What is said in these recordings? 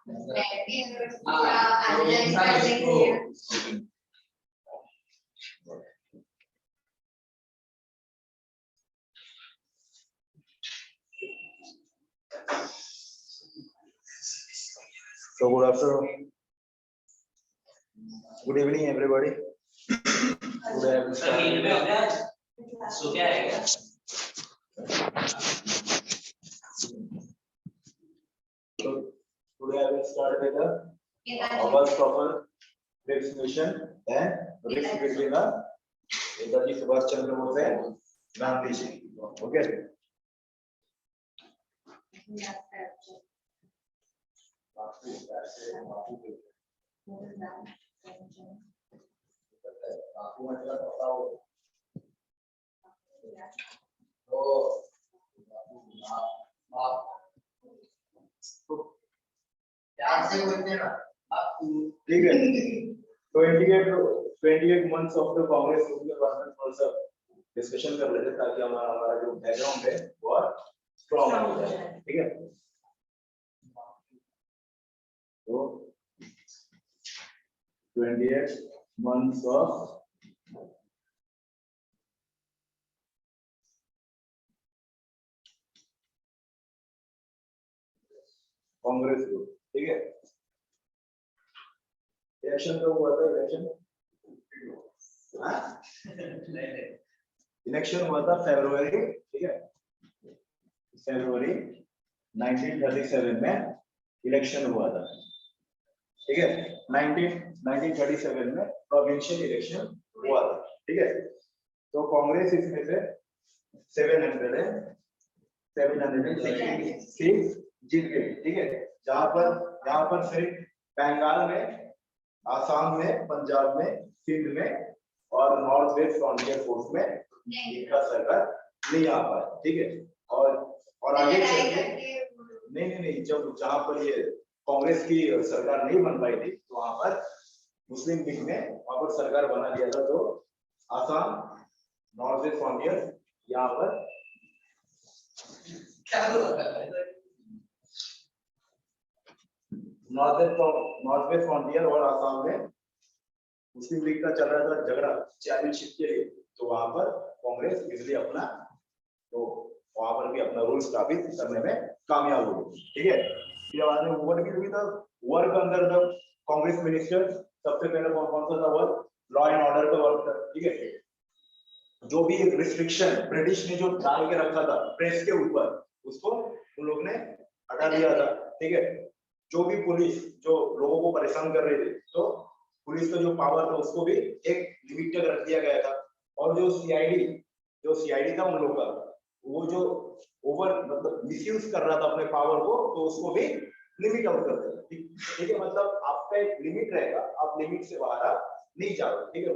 So good afternoon. Good evening, everybody. Today I will start. So क्या है क्या? Today I will start with the our proper definition and risk between the Netaji Subhash Chandra Bose and Gandhi ji. Okay. ठीक है 28 months of the Congress government थोड़ा discussion कर लेते ताकि हमारा जो बैकग्राउंड है वो स्ट्रांग हो जाए ठीक है तो 28 months of कांग्रेस को ठीक है इलेक्शन तो हुआ था इलेक्शन हुआ था फरवरी ठीक है फरवरी 1937 में इलेक्शन हुआ था ठीक है 1937 में प्रोविंशियल इलेक्शन हुआ था ठीक है तो कांग्रेस इसमें से 766 जीत गई ठीक है जहां पर सिर्फ बंगाल में आसाम में पंजाब में सिंध में और नॉर्थ वेस्ट फ्रंटियर फोर्स में इनका सरकार नहीं आ पाया ठीक है और आगे चल के नहीं जब जहां पर ये कांग्रेस की सरकार नहीं बन पाई थी तो वहां पर मुस्लिम लीग ने वहां पर सरकार बना दिया था तो आसाम नॉर्थ वेस्ट फ्रंटियर यहाँ पर नॉर्थ वेस्ट फ्रंटियर और आसाम में मुस्लिम लीग का चल रहा था झगड़ा चैंपियनशिप के लिए तो वहां पर कांग्रेस इसलिए अपना तो वहां पर भी अपना रूल स्थापित करने में कामयाब हो गई ठीक है फिर बाद में वर्क भी हुई था वर्क अंदर द कांग्रेस मिनिस्टर सबसे पहले कौन सा था वर्क लॉ एंड ऑर्डर का वर्क था ठीक है जो भी रिस्ट्रिक्शन ब्रिटिश ने जो डाल के रखा था प्रेस के ऊपर उसको उन लोग ने हटा दिया था ठीक है जो भी पुलिस जो लोगों को परेशान कर रही थी तो पुलिस का जो पावर था उसको भी एक लिमिट तक रख दिया गया था और जो सीआईडी था उन लोगों का वो जो ओवर मतलब मिसयूज कर रहा था अपने पावर को तो उसको भी लिमिट आउट कर दिया ठीक है मतलब आपका एक लिमिट रहेगा आप लिमिट से बाहर नहीं जाओगे ठीक है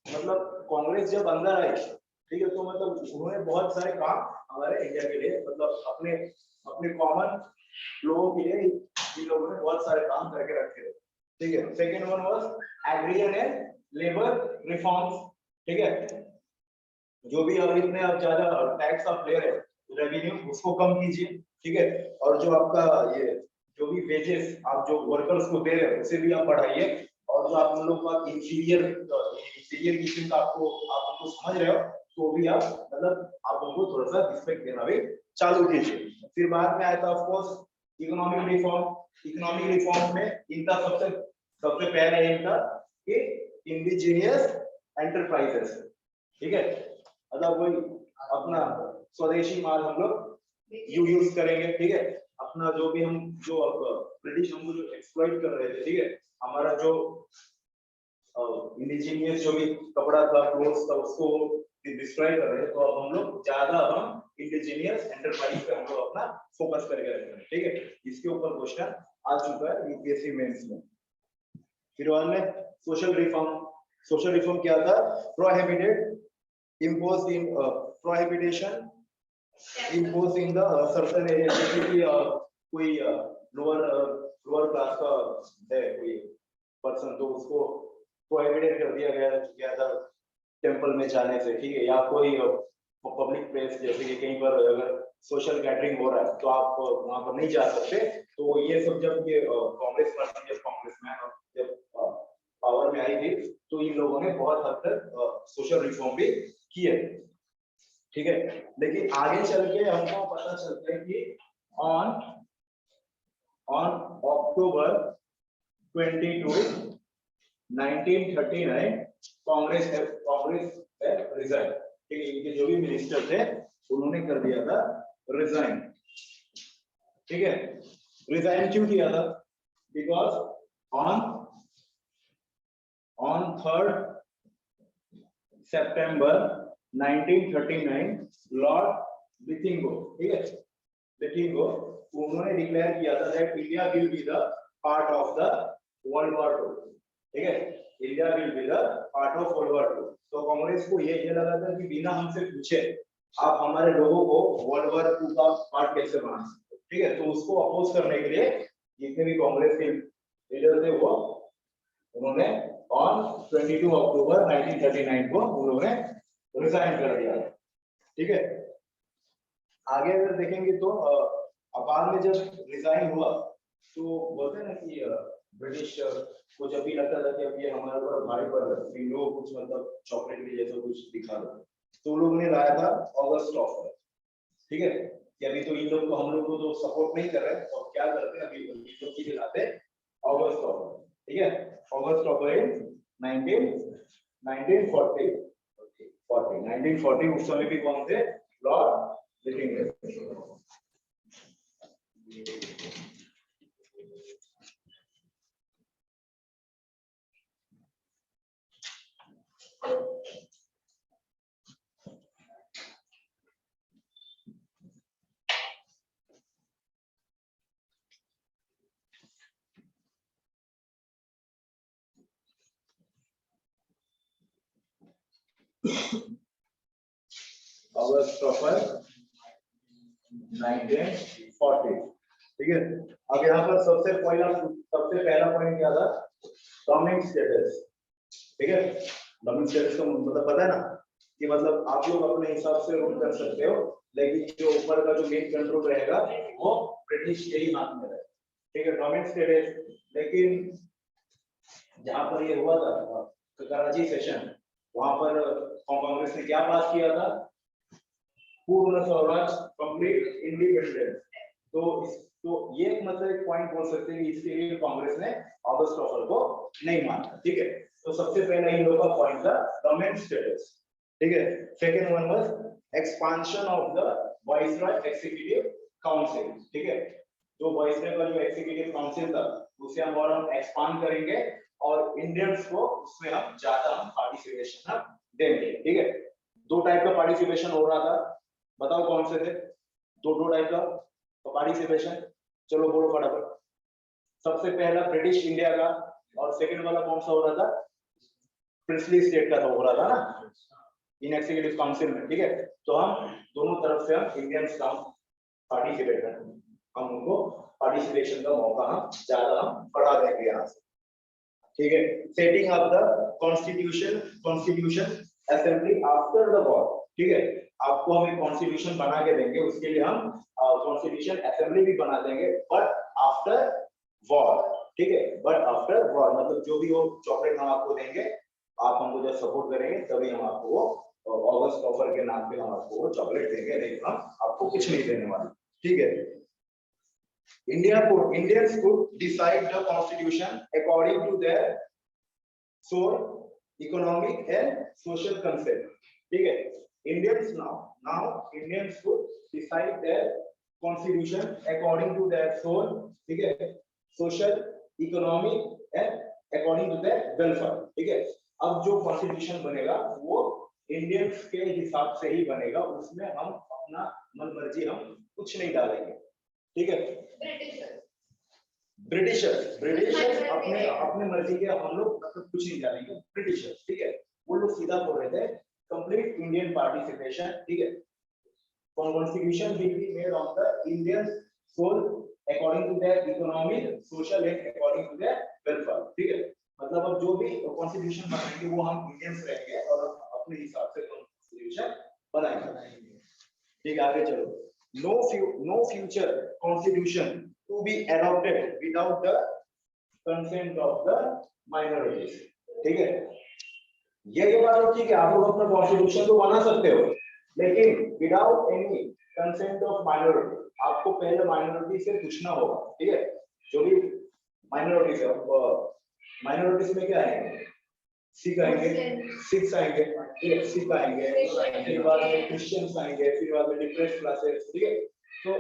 मतलब कांग्रेस जब अंदर आई ठीक है तो मतलब उन्होंने बहुत सारे काम हमारे इंडिया के लिए मतलब अपने कॉमन लोगों के लिए इन लोगों ने बहुत सारे काम करके रखे थे ठीक है second one was agrarian and labour reforms ठीक है जो भी अब इतने अब ज्यादा टैक्स आप ले रहे हो रेवेन्यू उसको कम कीजिए ठीक है और जो आपका ये जो भी वेजेस आप जो वर्कर्स को दे रहे हो उसे भी आप बढ़ाइए और जो आप लोग का इंफीरियर किस्म का आप उनको समझ रहे हो तो भी आप मतलब आप उनको थोड़ा सा रिस्पेक्ट देना भी चालू कीजिए फिर बाद में आया था ऑफ कोर्स इकोनॉमिक रिफॉर्म में इनका सबसे पहले इनका कि इंडिजिनियस एंटरप्राइजेस ठीक है मतलब वही अपना स्वदेशी माल हम लोग यूज करेंगे ठीक है अपना जो भी हम जो ब्रिटिश हमको जो एक्सप्लॉइट कर रहे थे ठीक है हमारा जो इंडिजिनियस जो भी कपड़ा था क्लोथ्स था उसको डिस्ट्रॉय कर रहे हैं तो अब हम लोग ज्यादा हम इंडिजिनियस एंटरप्राइज पे हम लोग अपना फोकस करके रख रहे हैं ठीक है इसके ऊपर क्वेश्चन आ चुका है यूपीएससी मेंस में फिर बाद में सोशल रिफॉर्म क्या था prohibited imposed in prohibition imposed in the certain area जैसे कि कोई लोअर क्लास का है कोई पर्सन तो उसको प्रोहिबिटेड कर दिया गया था टेंपल में जाने से ठीक है या कोई पब्लिक प्लेस जैसे कि कहीं पर अगर सोशल गैदरिंग हो रहा है तो आप वहां पर नहीं जा सकते। तो ये सब जब ये कांग्रेस पार्टी जब कांग्रेसमैन जब पावर में आई थी तो इन लोगों ने बहुत हद तक सोशल रिफॉर्म भी किए, ठीक है। लेकिन आगे चल के हमको पता चलता है कि ऑन अक्टूबर 22 1939 कांग्रेस रिजाइन, ठीक है। इनके जो भी मिनिस्टर थे उन्होंने कर दिया था रिजाइन, ठीक है। रिजाइन क्यों किया था? Because on 3rd September 1939 Lord लिथिंगो, ठीक है, लिथिंगो उन्होंने डिक्लेयर किया था that India will be the part of the world war 2, ठीक है। India will be the part of world war 2। तो कांग्रेस को ये लगा था कि बिना हमसे पूछे आप हमारे लोगों को वर्ल्ड वॉर 2 का पार्ट कैसे बना सकते, ठीक है। तो उसको अपोज करने के लिए जितने भी कांग्रेस के लीडर थे वो उन्होंने ऑन 22 अक्टूबर 1939 को उन्होंने रिजाइन कर दिया, ठीक है। आगे अगर देखेंगे तो बाद में जब रिजाइन हुआ तो बोलते हैं ना कि ब्रिटिश को जब भी लगता था कि अब ये हमारे ऊपर भारी पड़ रहा है, इन लोगों कुछ मतलब चॉकलेट के जैसा कुछ दिखा दो, तो लोगों ने लाया था ऑगस्ट ऑफर, ठीक है। कि अभी तो इन लोग को हम लोग को तो सपोर्ट नहीं कर रहे हैं तो क्या करते हैं, अभी इन लोग की दिलाते ऑगस्ट ऑफर, ठीक है। ऑगस्ट ऑफर इन 1940 उस समय भी कौन थे? लॉर्ड लिथिंगो। अगस्त ऑफर 1940, ठीक है। अब यहाँ पर सबसे पहला पॉइंट क्या था? डोमिनेंट स्टेटस, ठीक है। डोमिनेंट स्टेटस का मतलब पता है ना कि मतलब आप लोग अपने हिसाब से रूल कर सकते हो, लेकिन जो ऊपर का जो मेन कंट्रोल रहेगा वो ब्रिटिश के ही हाथ में रहेगा, ठीक है। Dominant status. लेकिन जहां पर ये हुआ था कराची सेशन, वहां पर कांग्रेस ने क्या पास किया था? पूर्ण स्वराज, कंप्लीट इंडिपेंडेंस। तो ये मतलब एक पॉइंट बोल सकते हैं कि इसके लिए कांग्रेस ने ऑगस्ट ऑफर को नहीं माना, ठीक है। तो सबसे पहला इन लोगों का पॉइंट था डोमिनेंट स्टेटस, ठीक है। Second one was expansion of the viceroy executive council, ठीक है। जो वाइसरॉय का जो एग्जीक्यूटिव काउंसिल था उसे हम एक्सपांड करेंगे और इंडियंस को उसमें हम ज्यादा पार्टिसिपेशन देंगे, ठीक है। दो टाइप का पार्टिसिपेशन हो रहा था, बताओ कौन से थे? दो टाइप का पार्टिसिपेशन, चलो बोलो फटाफट। सबसे पहला ब्रिटिश इंडिया का और सेकंड वाला कौन सा हो रहा था? प्रिंसली स्टेट का हो रहा था ना इन एग्जीक्यूटिव काउंसिल में, ठीक है। तो हम दोनों तरफ से हम इंडियंस का पार्टिसिपेट करेंगे, हम उनको पार्टिसिपेशन का मौका हम ज्यादा हम बढ़ा देंगे यहाँ से, ठीक है। Setting up the constitution assembly after the war, ठीक है। आपको हम एक कॉन्स्टिट्यूशन बना के देंगे, उसके लिए हम कॉन्स्टिट्यूशन असेंबली भी बना देंगे, बट आफ्टर वॉर, ठीक है। बट आफ्टर वॉर मतलब जो भी वो चॉकलेट हम आपको देंगे, आप हमको जब सपोर्ट करेंगे तभी हम आपको वो ऑगस्ट ऑफर के नाम पे हम आपको वो चॉकलेट देंगे, नहीं हम आपको कुछ नहीं देने वाले, ठीक है। Indians could decide the constitution according to their soul, economic and social concept, ठीक है। Indians now Indians could decide their constitution according to their soul, ठीक है, social, economic and according to their welfare, ठीक है। अब जो constitution बनेगा वो इंडियंस के हिसाब से ही बनेगा, उसमें हम अपना मन मर्जी हम कुछ नहीं डालेंगे, ठीक है। ब्रिटिशर्स अपने अपने मर्जी के हम लोग मतलब कुछ नहीं डालेंगे, ब्रिटिशर्स, ठीक है। वो लोग सीधा बोल रहे थे कंप्लीट इंडियन पार्टिसिपेशन, ठीक है। Constitution will be made on the Indian soul according to their economic, social and according to their welfare, ठीक है। मतलब अब जो भी कॉन्स्टिट्यूशन बनाएंगे वो हम इंडियंस रहेंगे और अपने हिसाब से कॉन्स्टिट्यूशन बनाएंगे, ठीक है। आगे चलो। no future constitution to be adopted without the consent of the minorities. ठीक है, ये बात होती है कि आप लोग अपना कॉन्स्टिट्यूशन तो बना सकते हो, लेकिन without any consent of minority. आपको पहले माइनॉरिटी से पूछना होगा, ठीक है। जो भी माइनॉरिटीज है, माइनॉरिटीज में क्या आएंगे? सिख आएंगे, सिक्स आएंगे, ठीक है, सिख आएंगे, फिर बाद में क्रिश्चियंस आएंगे, फिर बाद में डिप्रेस्ड क्लासेस, ठीक है। तो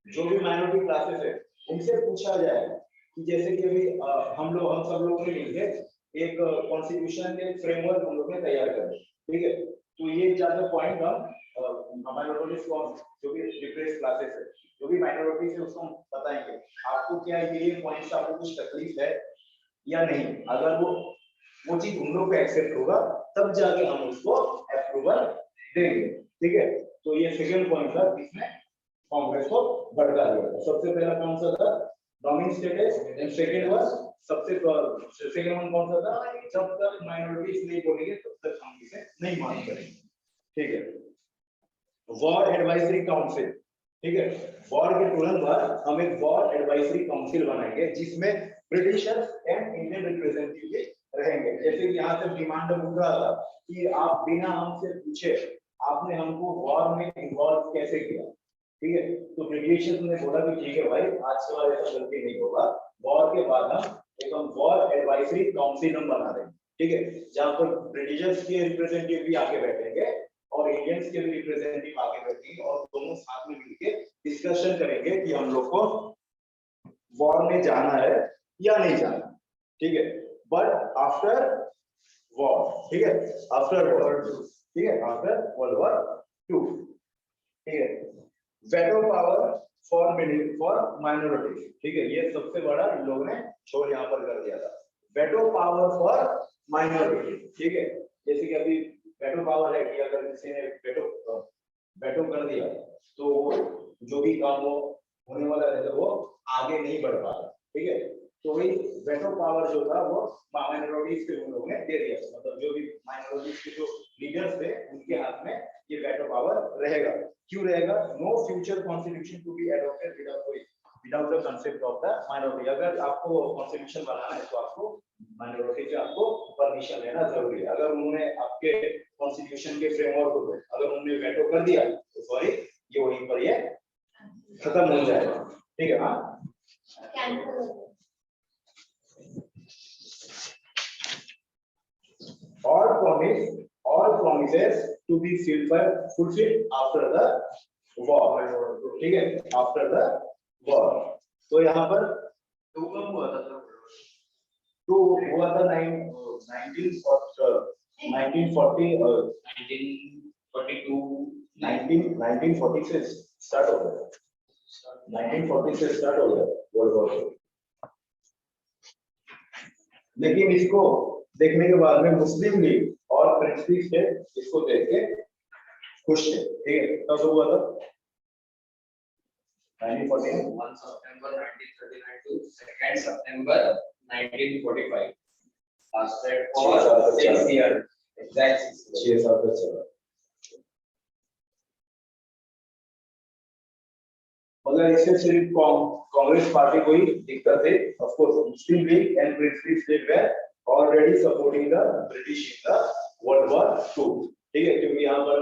जो भी माइनॉरिटी क्लासेस है उनसे पूछा जाए कि जैसे कि अभी हम सब लोग ने मिलके एक कॉन्स्टिट्यूशन के फ्रेमवर्क हम लोग ने तैयार कर, ठीक है। तो ये ज्यादा पॉइंट हम माइनॉरिटीज को, जो भी डिप्रेस्ड क्लासेस है, जो भी माइनॉरिटीज है, उसको हम बताएंगे आपको क्या ये पॉइंट्स आपको कुछ तकलीफ है या नहीं। अगर वो चीज उन लोग को एक्सेप्ट होगा तब जाके हम उसको अप्रूवल देंगे, ठीक है। तो ये सेकंड पॉइंट था जिसमें कांग्रेस को भड़का दिया। सबसे पहला कौन सा था? Dominant status, and second was second one कौन सा था? जब तक माइनॉरिटीज नहीं बोलेंगे तब तक हम इसे नहीं मान करेंगे, ठीक है। वॉर एडवाइजरी काउंसिल, ठीक है। वॉर के तुरंत बाद हम एक वॉर एडवाइजरी काउंसिल बनाएंगे जिसमें ब्रिटिशर्स एंड इंडियन रिप्रेजेंटेटिव रहेंगे। जैसे कि यहाँ से डिमांड उठ रहा था कि आप बिना हमसे पूछे आपने हमको वॉर में इन्वॉल्व कैसे किया, ठीक है। तो ब्रिटिशर्स ने बोला कि ठीक है भाई, आज के बाद ऐसा गलती नहीं होगा। वॉर के बाद हम एक वॉर एडवाइजरी काउंसिल हम बना देंगे, ठीक है, जहां पर ब्रिटिशर्स के रिप्रेजेंटेटिव भी आके बैठेंगे और इंडियंस के भी रिप्रेजेंटेटिव आके बैठेंगे और दोनों साथ में मिलकर डिस्कशन करेंगे कि हम लोग को वॉर में जाना है या नहीं जाना, ठीक है। बट आफ्टर वॉर, ठीक है, आफ्टर वॉर, ठीक है, आफ्टर वर्ल्ड वॉर 2, ठीक है। वेटो पावर फॉर माइनॉरिटी, ठीक है, ये सबसे बड़ा इन लोगों ने छोड़ यहाँ पर कर दिया था। वेटो पावर फॉर माइनॉरिटी, ठीक है। जैसे कि अभी वेटो पावर है कि अगर किसी ने वेटो कर दिया तो जो भी काम वो होने वाला रहता वो आगे नहीं बढ़ पाता, ठीक है। तो वही वेटो पावर जो था वो माइनॉरिटीज के उन लोगों ने दे दिया, मतलब जो भी माइनॉरिटीज के जो लीडर्स थे उनके हाथ में ये वेटो पावर रहेगा। क्यों रहेगा? No future constitution to be adopted without the concept of the minority. अगर आपको कॉन्स्टिट्यूशन बनाना है तो आपको माइनॉरिटी से आपको परमिशन लेना जरूरी है। अगर उन्होंने आपके कॉन्स्टिट्यूशन के फ्रेमवर्क पे अगर उन्होंने वेटो कर दिया तो सॉरी, ये वहीं पर ये खत्म हो जाएगा, ठीक है। हाँ, all promises to be fulfilled after the war, ठीक है, after the war। तो यहाँ पर टू कब हुआ था? टू हुआ था 1940 से स्टार्ट हो गया, 1940 से स्टार्ट हो गया वर्ल्ड वॉर। लेकिन इसको देखने के बाद में मुस्लिम लीग और प्रिंसिपल स्टेट इसको देख के खुश थे, ठीक है। तब हुआ था 1949, 1 September 1939 to 2 September 1945. Lasted for 6 years. Exact 6 साल तक चला। मगर इससे सिर्फ कांग्रेस पार्टी को ही दिक्कत है। Of course Muslim League and principal state वे already supporting the British in the world war 2, ठीक है। क्योंकि यहाँ पर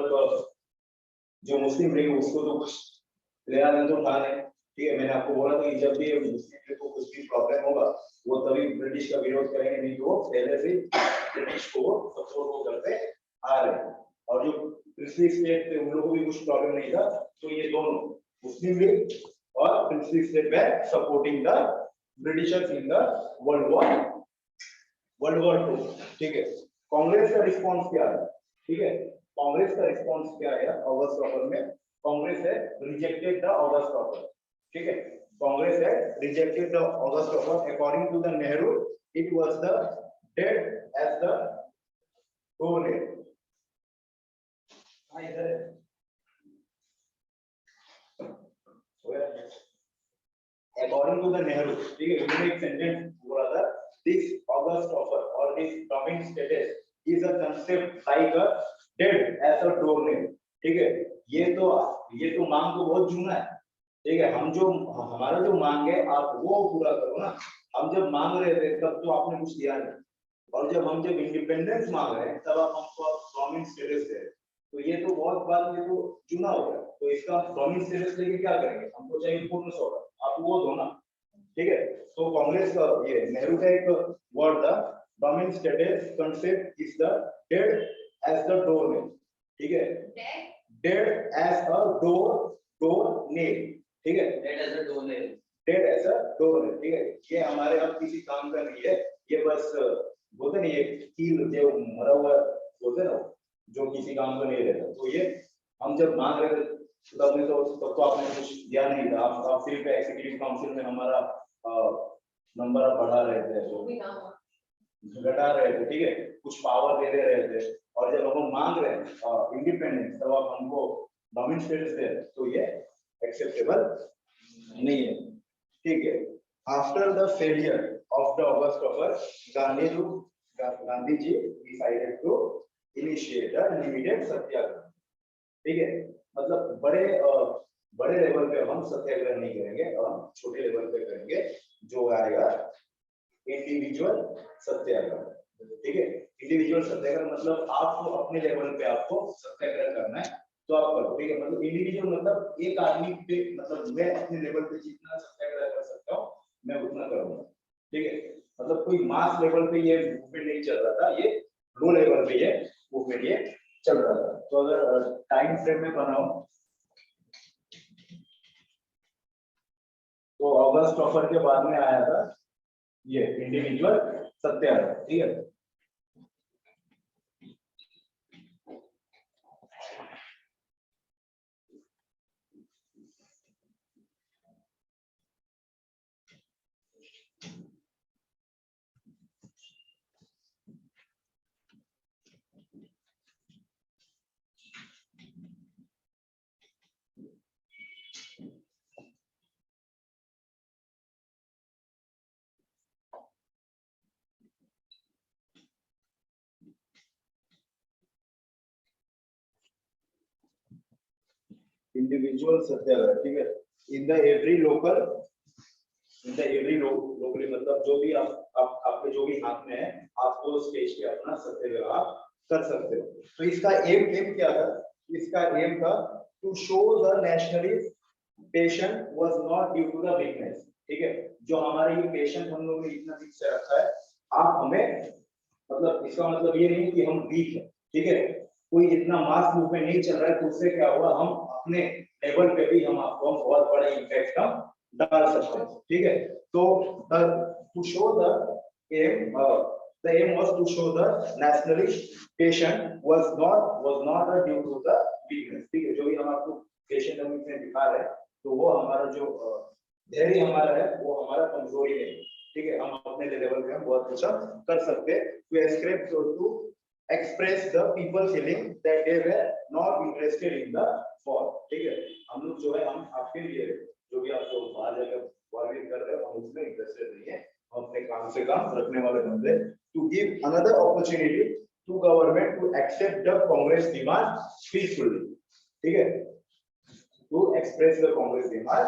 जो मुस्लिम लीग उसको तो कुछ लेना देना तो था नहीं, ठीक है। मैंने आपको बोला था कि जब भी मुस्लिम लीग को कुछ भी प्रॉब्लम होगा वो तभी ब्रिटिश का विरोध करेंगे, नहीं तो वो पहले से ब्रिटिश को सपोर्ट को करते आ रहे हैं। और जो प्रिंसिपल स्टेट थे उन लोगों को भी कुछ प्रॉब्लम नहीं था, तो ये दोनों मुस्लिम लीग और प्रिंसिपल स्टेट वे supporting the Britishers in the world war 2, ठीक है। कांग्रेस का रिस्पांस क्या है, ठीक है। कांग्रेस का रिस्पांस क्या है? ऑगस्ट ऑफर में कांग्रेस है रिजेक्टेड द ऑगस्ट ऑफर, ठीक है। कांग्रेस है rejected the August offer. According to the Nehru it was the dead as the doornail. According to the Nehru, ठीक है, उन्होंने एक सेंटेंस बोला था, this August offer or this dominant status is a concept like a dead as a doornail, ठीक है। ये तो मांग तो बहुत जूना है, ठीक है। हमारा जो मांग है आप वो पूरा करो ना। हम जब मांग रहे थे तब तो आपने कुछ दिया नहीं, और जब इंडिपेंडेंस मांग रहे हैं तब आप हमको प्रॉमिस स्टेटस दे रहे हैं। तो ये तो बहुत बात, ये तो चुना हो गया। तो इसका प्रॉमिस स्टेटस लेके क्या करेंगे, हमको चाहिए पूर्ण सौदा, आप वो दो ना, ठीक है। तो कांग्रेस का ये नेहरू का एक वर्ड था, promise status concept is the dead as the door nail, ठीक है, dead as a door nail, ठीक है, dead as a door nail, dead as a door nail, ठीक है। ये हमारे अब किसी काम का नहीं है, ये बस बोलते नहीं, एक कील जो मरा हुआ बोलते ना, जो किसी काम का नहीं रहता। तो ये हम जब मांग रहे थे तब तो आपने कुछ दिया नहीं था, आप सिर्फ एग्जीक्यूटिव काउंसिल में हमारा नंबर बढ़ा रहे थे, तो घटा रहे थे, ठीक है, कुछ पावर दे रहे थे। और जब हम मांग रहे हैं इंडिपेंडेंस, तब आप हमको डोमिनेंट स्टेटस दे, तो ये एक्सेप्टेबल नहीं है, ठीक है। After the failure of the August offer, Gandhi ji decided to initiate a limited सत्याग्रह, ठीक है। मतलब बड़े लेवल पे हम सत्याग्रह नहीं करेंगे, हम छोटे लेवल पे करेंगे, जो आएगा इंडिविजुअल सत्याग्रह, ठीक है। इंडिविजुअल सत्याग्रह मतलब आपको अपने लेवल पे आपको सत्याग्रह करना है तो आप करो, ठीक है। मतलब इंडिविजुअल मतलब एक आदमी पे, मतलब मैं अपने लेवल पे जितना सत्याग्रह कर सकता हूँ मैं उतना करूंगा, ठीक है। मतलब कोई मास लेवल पे ये मूवमेंट नहीं चल रहा था, ये लो लेवल पे ये मूवमेंट ये चल रहा था। तो अगर टाइम फ्रेम में बनाओ तो अगस्त ऑफर के बाद में आया था ये इंडिविजुअल सत्याग्रह, ठीक है। इंडिविजुअल सत्याग्रह, ठीक है। इन द एवरी लोकली मतलब जो भी आप आपके जो भी हाथ में है, आपको स्टेज पे अपना सत्याग्रह कर सकते हो। तो इसका एम क्या था, इसका एम था to show the nationalist patient was not due to the weakness, ठीक है। जो हमारे ये पेशेंट हम लोग ने इतना वीक से रखा है, आप हमें, मतलब इसका मतलब ये नहीं कि हम वीक है, ठीक है। कोई इतना मास मूवमेंट नहीं चल रहा है, तो उससे क्या हुआ, हम अपने लेवल पे भी हम आपको बहुत बड़ा इम्पैक्ट हम डाल सकते हैं, ठीक है। तो to show the aim the aim was to show the nationalist patient was not due to the weakness, ठीक है। जो भी हम आपको पेशेंट हम इसमें दिखा रहे हैं, तो वो हमारा जो धैर्य हमारा है वो हमारा कमजोरी नहीं, ठीक है। हम अपने लेवल पे हम बहुत अच्छा कर सकते हैं। to express the people feeling that they were not interested in the war, ठीक है। हम लोग जो है, हम आपके लिए जो भी आप जो बाहर जाकर वॉर कर रहे हो, हम उसमें इंटरेस्टेड नहीं है, हम अपने काम से काम रखने वाले बंदे। To give another opportunity to government to accept the Congress demand peacefully, ठीक है, to express the Congress demand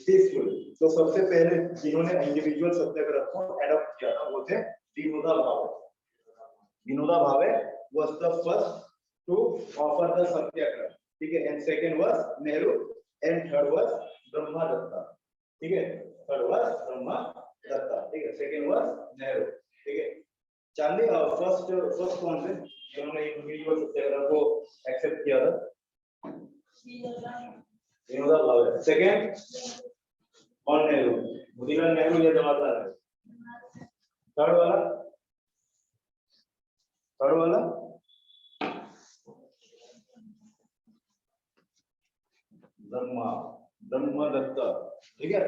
peacefully। तो सबसे पहले जिन्होंने इंडिविजुअल सत्याग्रह को एडॉप्ट किया था वो थे Vinoba Bhave. Vinoba Bhave was the first to offer the सत्याग्रह, ठीक है। And second was Nehru and third was Brahma Dutta, ठीक है। थर्ड was ब्रह्मा दत्ता, ठीक है। सेकंड was नेहरू, ठीक है। चांदी फर्स्ट कौन से जिन्होंने इंडिविजुअल सत्याग्रह को एक्सेप्ट किया था, विनोबा भावे। सेकंड कौन, नेहरू, मोतीलाल नेहरू या जवाहरलाल नेहरू। थर्ड वाला ब्रह्मदत्ता, ठीक है,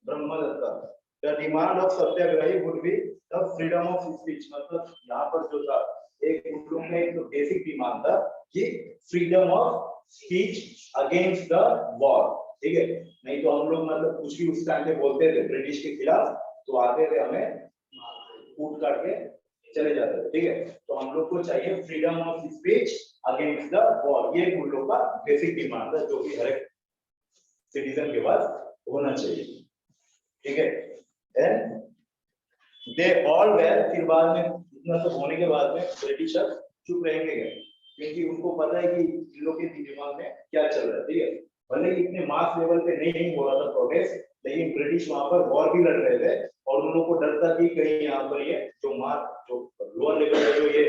Brahmadatta. The demand of Satyagrahi would be the freedom of speech, मतलब यहाँ पर जो था एक उन लोगों में एक तो बेसिक डिमांड था कि freedom of speech against the war, ठीक है। नहीं तो हम लोग मतलब कुछ भी उस टाइम पे बोलते थे ब्रिटिश के खिलाफ, तो आते थे हमें कूट काट के चले जाते थे, ठीक है। तो हम लोग को चाहिए freedom of speech against the war, ये उन लोग का बेसिक डिमांड है जो कि हर एक सिटीजन के पास होना चाहिए, ठीक है। देन दे ऑल वेयर, फिर बाद में इतना सब होने के बाद में ब्रिटिशर चुप रहेंगे क्या, क्योंकि उनको पता है कि इन लोग के दिमाग में क्या चल रहा है, ठीक है। भले ही इतने मास लेवल पे नहीं हो रहा था प्रोटेस्ट, लेकिन ब्रिटिश वहां पर वॉर भी लड़ रहे थे और उन लोग को डर था कि कहीं यहाँ पर ये जो लोअर लेवल पे जो ये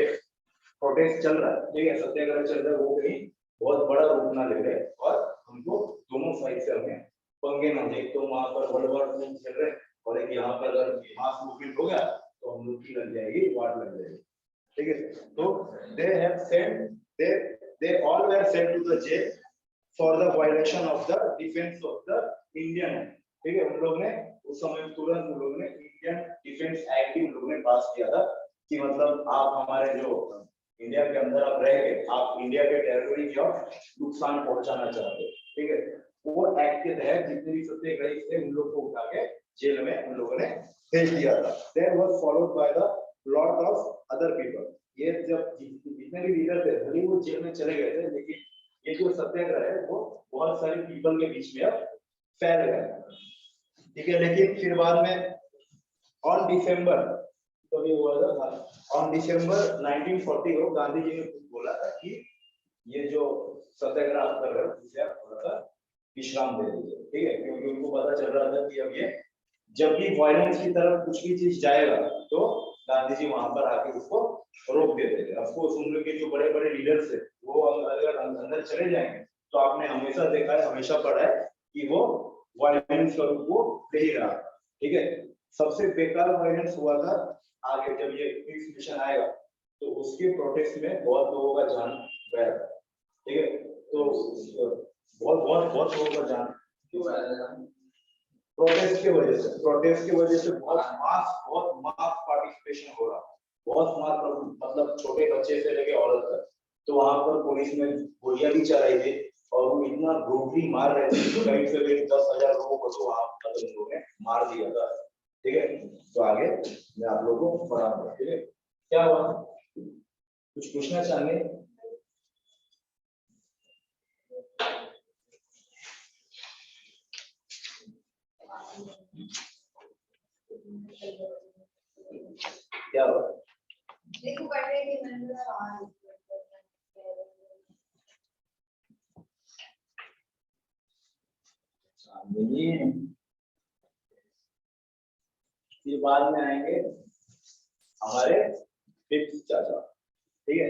प्रोटेस्ट चल रहा है, ठीक है, सत्याग्रह चल रहा है, वो कहीं बहुत बड़ा रूप ना ले रहे और हमको दोनों साइड से हमें पंगे ना दे। तो वहां पर वर्ल्ड वॉर 2 चल रहे और एक यहाँ पर अगर मास मूवमेंट हो गया तो हम लोग की लग जाएगी, वार लग जाएगी, ठीक है। तो they have sent they all were sent to the jail for the violation of the defence of the Indian, ठीक है। उन लोग ने उस समय तुरंत उन लोग ने इंडियन डिफेंस एक्ट भी उन लोग ने पास किया था कि मतलब आप हमारे जो इंडिया के अंदर आप रह गए, आप इंडिया के टेरिटरी की ओर नुकसान पहुंचाना चाहते, ठीक है। वो एक्ट के तहत जितने भी सत्याग्रही थे उन लोग को उठा के जेल में उन लोगों ने भेज दिया था। That was followed by the lot of other people. ये जब जितने भी लीडर थे भले वो जेल में चले गए थे, लेकिन ये जो सत्याग्रह है वो बहुत सारे पीपल के बीच में अब फैल गया, ठीक है। लेकिन फिर बाद में ऑन दिसंबर तो ये हुआ था, ऑन दिसंबर 1940 को गांधी जी ने कुछ बोला था कि ये जो सत्याग्रह आप कर रहे हो इसे आप थोड़ा सा विश्राम दे दीजिए, ठीक है, क्योंकि उनको पता चल रहा था कि अब ये जब भी वायलेंस की तरफ कुछ भी चीज जाएगा तो गांधी जी वहां पर आके उसको रोक देते थे। ऑफ कोर्स उन लोग के जो बड़े बड़े लीडर्स थे वो अगर अंदर चले जाएंगे तो आपने हमेशा देखा है, हमेशा पढ़ा है कि वो वायलेंस का रूप वो ले ही रहा, ठीक है। सबसे बेकार वायलेंस हुआ था आगे जब ये पीस मिशन आएगा तो उसके प्रोटेस्ट में बहुत लोगों का जान गया, ठीक है। तो बहुत लोगों का जान प्रोटेस्ट की वजह से बहुत मास पार्टिसिपेशन हो रहा, बहुत मास मतलब छोटे बच्चे से लेके औरत तक। तो वहां पर पुलिस ने गोलियां भी चलाई थी और वो इतना ब्रूटली मार रहे थे तो करीब से 10,000 लोगों को तो वहां पर उन लोगों ने मार दिया था, ठीक है। तो आगे मैं आप लोगों को पढ़ाऊंगा, ठीक है। क्या हुआ, कुछ पूछना चाहेंगे? क्या हुआ? देखो पढ़ रही थी मैंने सवाल फिर बाद में आएंगे हमारे फिफ्थ चाचा, ठीक है।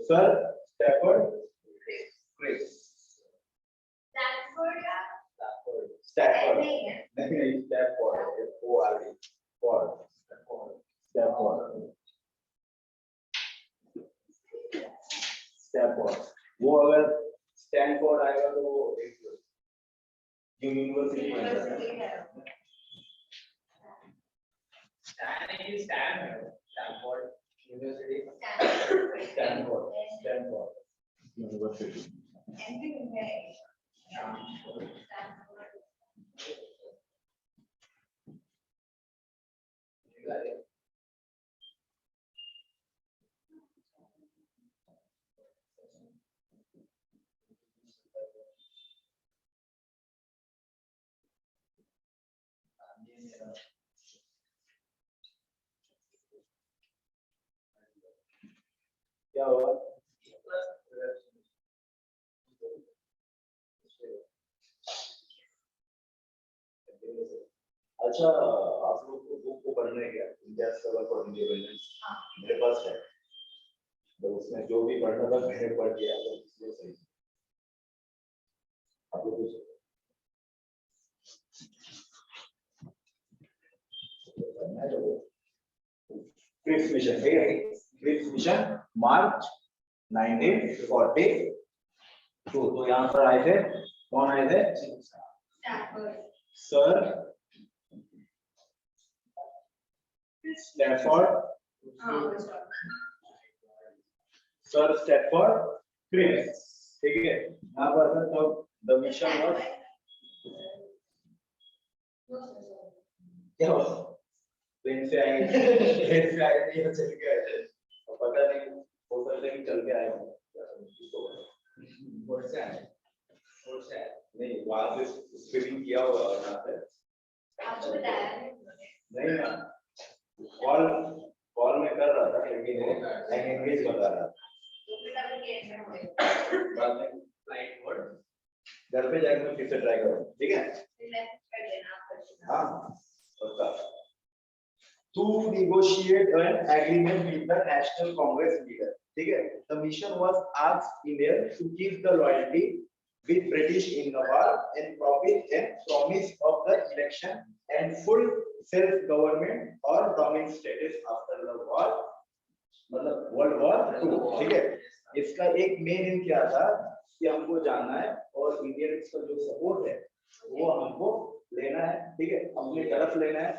सर स्टैफर्ड क्रिस, स्टैनफोर्ड या स्टैफर्ड नहीं है नहीं Stafford ORD ford Stafford Stafford. वो अगर स्टैनफोर्ड आएगा तो वो एक यूनिवर्सिटी बन जाता है। Stanford University. Stanford University। MP में है क्या होगा? अच्छा, आप लोग को बुक को पढ़ने क्या इंडिया स्ट्रगल फॉर इंडिपेंडेंस मेरे पास है, तो उसमें जो भी पढ़ना था मैंने पढ़ लिया, तो इसलिए सही आप लोग कुछ करना है तो क्रिप्स मिशन, ठीक है। Cripps mission March 1942। तो यहाँ पर आए थे, कौन आए थे? Sir Stafford, sir Stafford Cripps, ठीक है। यहाँ पर तो द मिशन वाज क्या हुआ? ट्रेन से आए ट्रेन से आए थे या चल के आए थे, और पता नहीं हो सकता है कि चल के आए हों। बोर्ड से आए, बोर्ड से आए। नहीं, वहां से स्विमिंग किया होगा यहाँ पे। आपको बताया नहीं उन्होंने। नहीं ना, कॉल कॉल में कर रहा था लेकिन वो एंगेज बता रहा था। तो फिर अभी कैसे होगा? बाद में फ्लाइट मोड। घर पे जाकर मैं फिर से ट्राई करूँ, ठीक है? फिर मैसेज कर देना आप करके। हाँ, पक्का। To negotiate an agreement with the National Congress leader, ठीक है? The mission was asked India to keep the loyalty with British in the war and promise of the election and full self-government or dominant status after the war, मतलब World War II, ठीक है? इसका एक main इन क्या था कि हमको जानना है और इंडियंस का जो सपोर्ट है वो हमको लेना है, ठीक है? अपनी तरफ लेना है।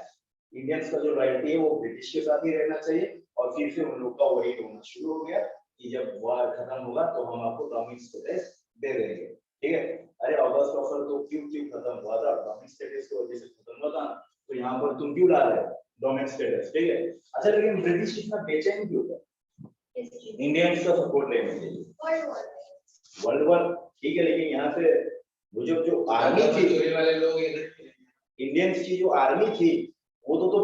इंडियंस का जो लॉयल्टी है वो ब्रिटिश के साथ ही रहना चाहिए, और फिर से उन लोग का वही होना शुरू हो गया कि जब वॉर खत्म होगा तो हम आपको डोमिनेट स्टेटस दे देंगे, ठीक है? अरे अगस्त ऑफर तो क्यों खत्म हुआ था? डोमिनेट स्टेटस की वजह से खत्म हुआ था, तो यहाँ पर तुम क्यों ला रहे हो डोमिनेट स्टेटस, ठीक है? अच्छा, लेकिन ब्रिटिश इतना बेचैन क्यों था इंडियंस का सपोर्ट लेने के लिए? वर्ल्ड वॉर, ठीक है, लेकिन यहाँ से वो जो आर्मी थी वाले लोग इंडियंस की, जो आर्मी थी वो तो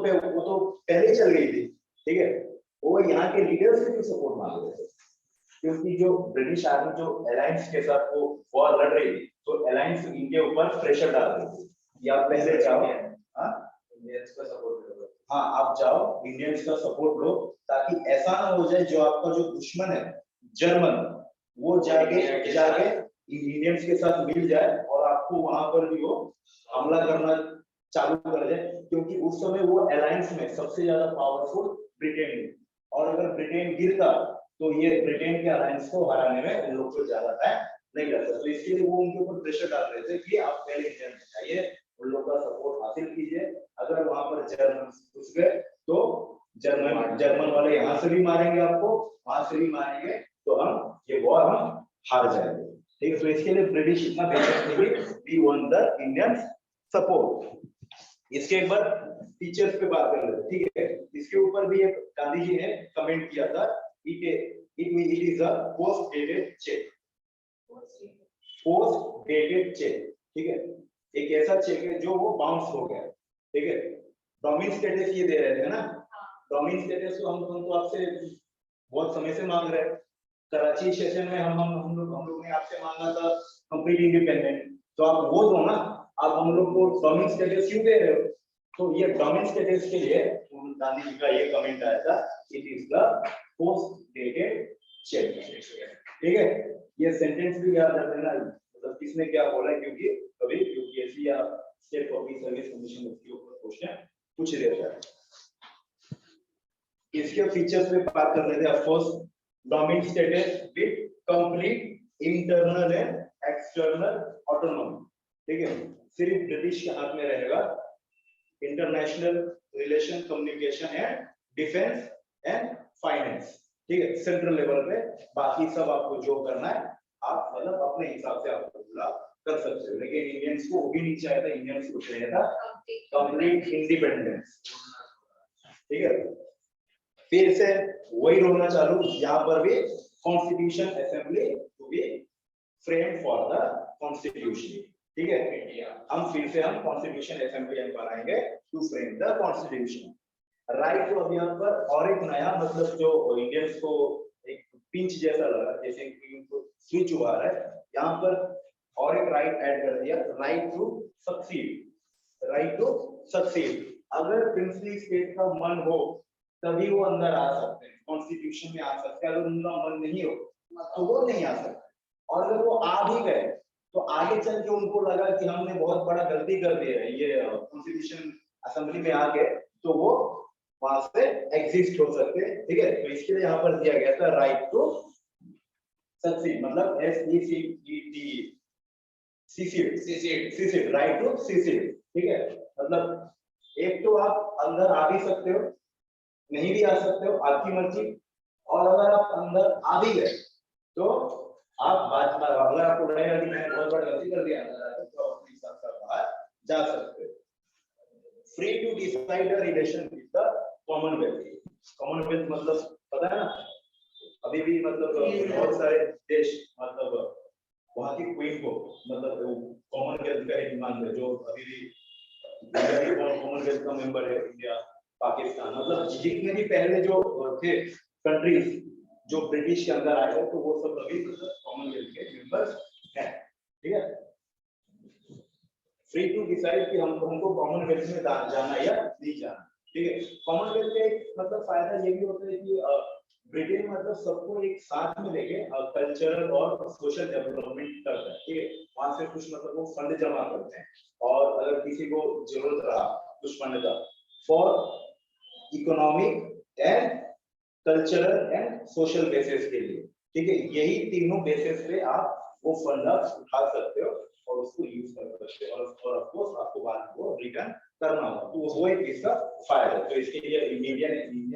पहले चल गई थी, ठीक है? वो यहाँ के लीडर्स से क्यों सपोर्ट मांग रहे थे? क्योंकि जो ब्रिटिश आर्मी जो अलायंस के साथ वो वॉर लड़ रही थी, तो अलायंस इनके ऊपर प्रेशर डाल रही थी कि आप पहले जाओ, हाँ इंडियंस का सपोर्ट करो, हाँ आप जाओ इंडियंस का सपोर्ट लो, ताकि ऐसा ना हो जाए जो आपका जो दुश्मन है जर्मन वो जाके इंडियंस के साथ मिल जाए और आपको वहां पर भी वो हमला करना चालू कर दे, क्योंकि उस समय वो अलायंस में सबसे ज्यादा पावरफुल ब्रिटेन है, और अगर ब्रिटेन गिरता तो ये ब्रिटेन के अलायंस को हराने में उन लोग को ज्यादा टाइम नहीं लगता। तो इसके लिए वो उनके ऊपर प्रेशर डाल रहे थे कि आप पहले इंडियन में जाइए, उन लोग का सपोर्ट हासिल कीजिए, अगर वहां पर जर्मन घुस गए तो जर्मन वाले यहाँ से भी मारेंगे आपको, वहां से भी मारेंगे, तो हम ये वॉर हम हार जाएंगे, ठीक है? तो इसके लिए ब्रिटिश इतना बेचैन थे कि we want the Indian support. इसके बाद टीचर्स पे बात कर लेते, ठीक है? इसके ऊपर भी एक गांधी जी ने कमेंट किया था, it is a post dated cheque, post dated cheque, ठीक है? एक ऐसा चेक है जो वो बाउंस हो गया, ठीक है? डोमिनेट स्टेटस ये दे रहे थे ना, डोमिनेट स्टेटस को हम तो आपसे बहुत समय से मांग रहे हैं। कराची सेशन में हम लोग ने आपसे मांगा था कंप्लीट इंडिपेंडेंट, तो आप वो दो ना, आप हम लोग को डोमिनेट स्टेटस क्यों दे रहे हो? तो ये डोमिनेट स्टेटस के लिए गांधी जी का ये कमेंट आया था, it is the post dated cheque, ठीक है? ये सेंटेंस भी याद रख लेना, मतलब किसने क्या बोला है, क्योंकि कभी यूपीएससी या स्टेट पब्लिक सर्विस कमीशन इसके ऊपर क्वेश्चन पूछ देता है। इसके फीचर्स पे बात कर रहे थे। Of course dominate status with complete internal and external autonomy, ठीक है? सिर्फ ब्रिटिश के हाथ में रहेगा international relation, communication and defence and finance, ठीक है? सेंट्रल लेवल पे बाकी सब आपको जो करना है आप मतलब अपने हिसाब से आपको पूरा कर सकते हो, लेकिन इंडियंस को वो भी नहीं चाहिए था, इंडियंस को चाहिए था कंप्लीट इंडिपेंडेंस, ठीक है? फिर से वही रोना चालू, यहाँ पर भी constitution assembly to be frame for the constitution, ठीक है? हम फिर से हम कॉन्स्टिट्यूशन असेंबली हम बनाएंगे to frame the constitution, right? तो अब यहाँ पर और एक नया मतलब जो इंडियंस को एक पिंच जैसा लगा, जैसे कि उनको स्विच हुआ है, यहाँ पर और एक राइट ऐड कर दिया, right to secede, right to secede. अगर प्रिंसली स्टेट का मन हो तभी वो अंदर आ सकते हैं, कॉन्स्टिट्यूशन में आ सकते हैं, अगर उनका मन नहीं हो तो वो नहीं आ सकते, और अगर वो आ भी गए तो आगे चल के उनको लगा कि हमने बहुत बड़ा गलती कर दी है ये कॉन्स्टिट्यूशन असेंबली में आके, तो वो वहां से एग्जिस्ट हो सकते हैं, ठीक है? तो इसके लिए यहाँ पर दिया गया था राइट टू सक्सीड, मतलब सीसीड, राइट टू सीसीड, ठीक है? मतलब एक तो आप अंदर आ भी सकते हो, नहीं भी आ सकते हो, आपकी मर्जी, और अगर आप अंदर आ भी गए तो आप बात अगर आपको लगेगा कि मैंने बहुत बड़ा गलती कर दिया तो अपने हिसाब से बाहर जा सकते हो। Free to decide the relation with the Commonwealth मतलब पता है ना, अभी भी मतलब बहुत सारे देश मतलब वहाँ की क्वीन को मतलब कॉमनवेल्थ का एक मानते हैं, जो अभी भी इंडिया भी कॉमनवेल्थ का मेंबर है, इंडिया, पाकिस्तान, मतलब जितने भी पहले जो थे कंट्रीज जो ब्रिटिश के अंदर आए थे, तो वो सब अभी कॉमनवेल्थ के मेंबर्स हैं, ठीक है। फ्री टू डिसाइड कि हमको कॉमनवेल्थ में जाना या नहीं जाना, ठीक है। कॉमनवेल्थ का एक मतलब फायदा ये भी होता है कि ब्रिटेन मतलब सबको एक साथ में लेके कल्चरल और सोशल डेवलपमेंट करता है, ठीक है। वहां से कुछ मतलब वो फंड जमा करते हैं, और अगर किसी को जरूरत रहा कुछ फंड का for economic and cultural and social basis के लिए, ठीक है। यही तीनों बेसिस पे आप वो फंड उठा सकते हो और उसको यूज कर सकते हो, और ऑफ कोर्स आपको बाद में वो रिटर्न करना होगा, तो वो एक इसका फायदा है। तो इसके लिए इंडिया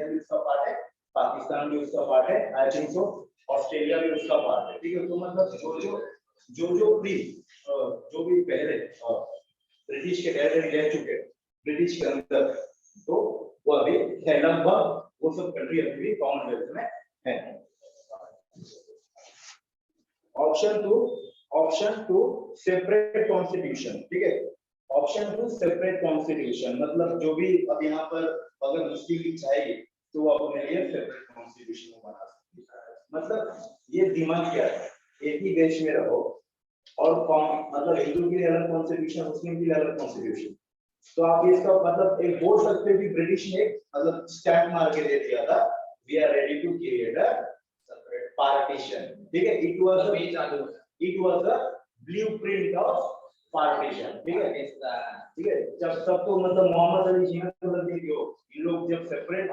भी इसका पार्ट है, पाकिस्तान भी उसका पार्ट है, आई थिंक सो ऑस्ट्रेलिया भी उसका पार्ट है, ठीक है। तो मतलब जो भी पहले ब्रिटिश के टेरिटरी रह चुके ब्रिटिश के अंदर, तो वो अभी लगभग वो सब कंट्री अभी भी कॉमनवेल्थ में है। ऑप्शन टू सेपरेट कॉन्स्टिट्यूशन, ठीक है। ऑप्शन टू सेपरेट कॉन्स्टिट्यूशन मतलब जो भी अब यहाँ पर अगर मुस्लिम लीग चाहेगी तो वो अपने लिए सेपरेट कॉन्स्टिट्यूशन बना सकती है। मतलब ये दिमाग क्या है, एक ही देश में रहो और मतलब हिंदू के लिए अलग कॉन्स्टिट्यूशन, मुस्लिम के लिए अलग कॉन्स्टिट्यूशन, तो आप इसका मतलब एक बोल सकते हो कि ब्रिटिश ने मतलब स्टैम्प मार के दे दिया था, we are ready to create a separate partition, ठीक है। It was the blueprint of partition, ठीक है। ठीक है, जब तक तो मतलब मोहम्मद अली जिन्ना तो लगे कि इन लोग जब सेपरेट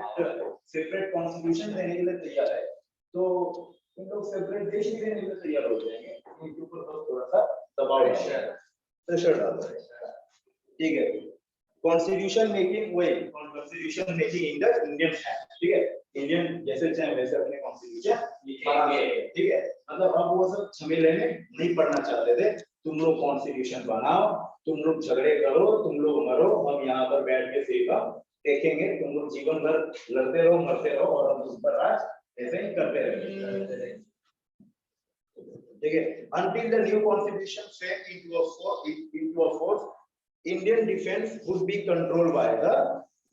कॉन्स्टिट्यूशन देने के लिए तैयार है, तो इन लोग सेपरेट देश भी देने के लिए तैयार हो जाएंगे, इनके ऊपर बस थोड़ा सा दबाव प्रेशर डालना है, ठीक है। Constitution making in the Indian hand, ठीक है। इंडियन जैसे चाहे वैसे अपने कॉन्स्टिट्यूशन बनाएंगे, ठीक है। मतलब अब वो सब झमेले में नहीं पड़ना चाहते थे, तुम लोग कॉन्स्टिट्यूशन बनाओ, तुम लोग झगड़े करो, तुम लोग मरो, हम यहाँ पर बैठ के सेवा देखेंगे, तुम लोग जीवन भर लड़ते रहो मरते रहो और हम तुम पर राज ऐसे ही करते रहेंगे, ठीक है। Until the new constitution came into a force, Indian defense would be controlled by the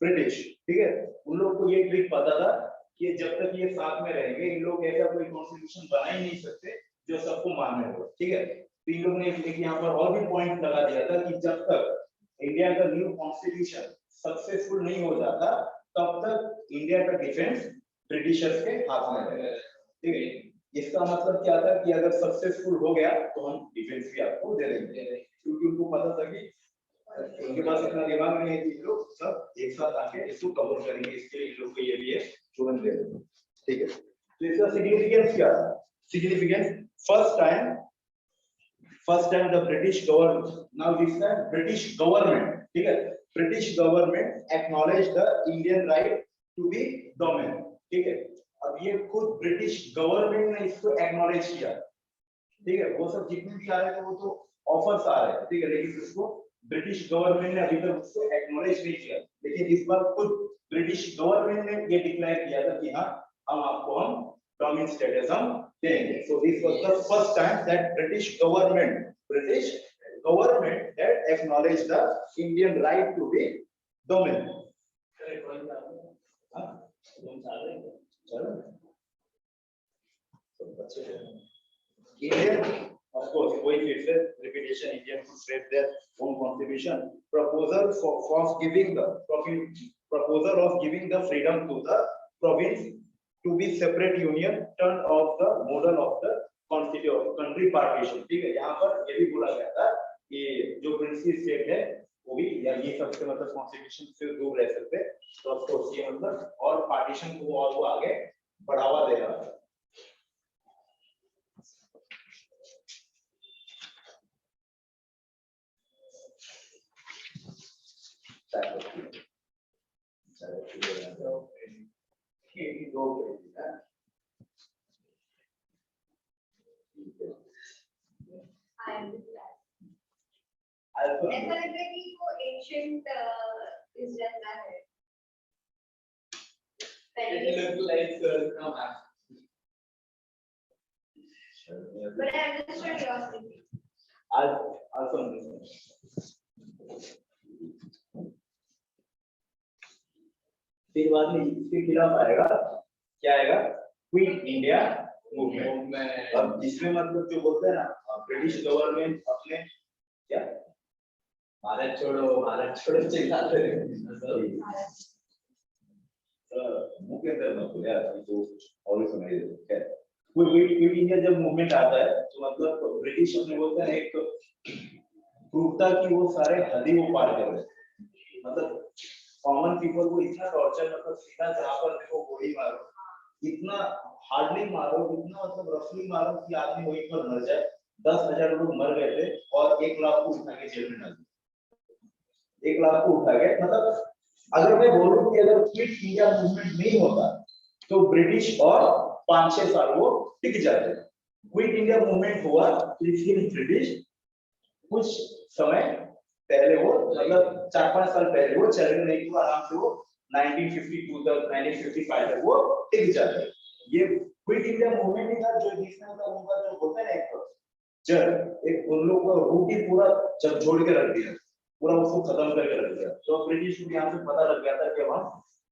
British, ठीक है। उन लोग को ये ट्रिक पता था कि जब तक ये साथ में रहेंगे, इन लोग ऐसा कोई कॉन्स्टिट्यूशन बना ही नहीं सकते जो सबको मान्य हो, ठीक है। तो इन लोगों ने एक यहाँ पर और भी पॉइंट लगा दिया था कि जब तक इंडिया का न्यू कॉन्स्टिट्यूशन सक्सेसफुल नहीं हो जाता, तब तक इंडिया का डिफेंस ब्रिटिशर्स के हाथ में रहेगा, ठीक है। इसका मतलब क्या था कि अगर सक्सेसफुल हो गया तो हम डिफेंस भी आपको दे देंगे, क्योंकि उनको पता था कि उनके पास इतना दिमाग नहीं है कि लोग सब एक साथ आके इसको कवर करेंगे, इसके लिए इन लोग को ये भी है स्टूडेंट दे देंगे, ठीक है। तो इसका सिग्निफिकेंस क्या है? Significance first time the British government, now this time British government, ठीक है, British government acknowledge the Indian right to be domain, ठीक है। अब ये खुद ब्रिटिश गवर्नमेंट ने इसको एक्नॉलेज किया, ठीक है। वो सब जितने भी आ रहे थे वो तो ऑफर्स आ रहे हैं, ठीक है, लेकिन उसको ब्रिटिश गवर्नमेंट ने अभी तक उसको एक्नॉलेज नहीं किया, लेकिन इस बार खुद ब्रिटिश गवर्नमेंट ने ये डिक्लेयर किया था कि हाँ हम आपको हम डोमेन स्टेटस हम देंगे। So this was the first time that British government had acknowledged the Indian right to be domain. Indian, of course, why it's a repetition. Indian could set their own constitution. Proposal of giving the freedom to the province to be separate union turned off the model of the constitution country partition, ठीक है। यहाँ पर ये भी बोला गया था कि जो प्रिंसिपल स्टेट है वो भी या ये सबसे मतलब कॉन्स्टिट्यूशन से दूर रह सकते, तो ऑफ कोर्स ये मतलब और पार्टीशन को और वो आगे बढ़ावा दे रहा था। ऐसा लगता है कि वो एंशिएंट इज़राइल का है। It looked like no ma'am. But I understood your thinking. also फिर बाद में इसके खिलाफ आएगा, क्या आएगा? Quit India movement. अब इसमें मतलब जो बोलते हैं ना, ब्रिटिश गवर्नमेंट अपने क्या भारत छोड़ो चिल्लाते रहे। मुख्य अंदर मत यार, तो और भी सुनाई दे क्या क्विट इंडिया जब मूवमेंट आता है तो मतलब ब्रिटिश अपने बोलते हैं एक क्रूरता की वो सारे हदी वो पार कर रहे हैं, मतलब कॉमन पीपल को इतना टॉर्चर, मतलब सीधा जहां पर देखो गोली मारो, इतना हार्डली मारो, इतना मतलब रफली मारो कि आदमी वहीं पर मर जाए। 10,000 लोग मर गए थे और 1 लाख को उठा के जेल में डाल दिया। 1 लाख को उठा के, मतलब अगर मैं बोलूं कि अगर क्विट इंडिया मूवमेंट नहीं होता तो ब्रिटिश और 5-6 साल वो टिक जाते। क्विट इंडिया मूवमेंट हुआ तो इसके लिए ब्रिटिश कुछ समय पहले वो मतलब 4-5 साल पहले वो चलने नहीं हुआ, आराम से वो 1952 तक 1955 तक वो टिक जाते। ये क्विट इंडिया मूवमेंट ही था जो जिसने मतलब उनका जो बोलते हैं एक जब एक उन लोगों का रूट ही पूरा जब जोड़ के रख दिया, पूरा उसको खत्म करके रख दिया। तो ब्रिटिश को यहाँ से पता लग गया था कि हम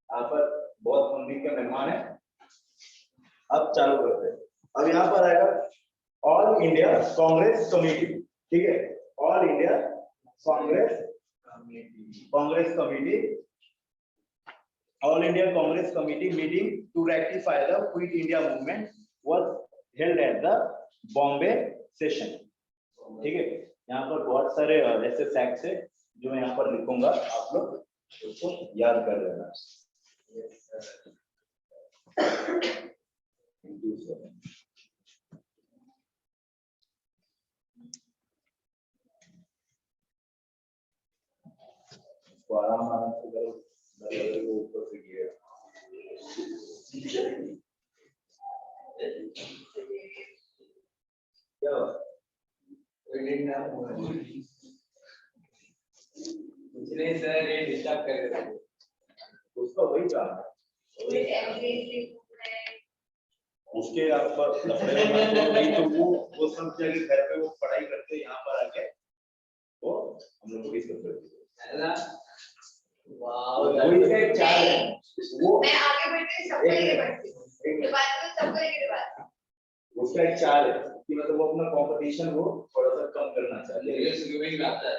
यहाँ पर बहुत मंदी के मेहमान है। अब चालू करते हैं। अब यहाँ पर आएगा ऑल इंडिया कांग्रेस कमेटी, ठीक है, All India Congress Committee, All India Congress Committee meeting to rectify the Quit India movement was held at the Bombay session. ठीक है, यहाँ पर बहुत सारे ऐसे फैक्ट्स है जो मैं यहाँ पर लिखूंगा, आप लोग उसको याद कर लेना। Thank you sir. आराम से करो, को ऊपर से गिरे। क्या कुछ नहीं सर, ये डिस्टर्ब कर रहे थे। उसका वही काम है, उसके आप लफड़े में नहीं तो वो सब जगह घर पे वो पढ़ाई करते, यहाँ पर आके वो हम लोग को डिस्कस करते हैं। वाओ, वो इसका एक चाल है, वो मैं आगे बढ़ते सबको लेके बढ़ती हूँ, ये बात तो सबको लेके बात। उसका एक चाल है कि मतलब वो अपना कंपटीशन वो थोड़ा सा कम करना चाहते हैं। ये स्विमिंग आता है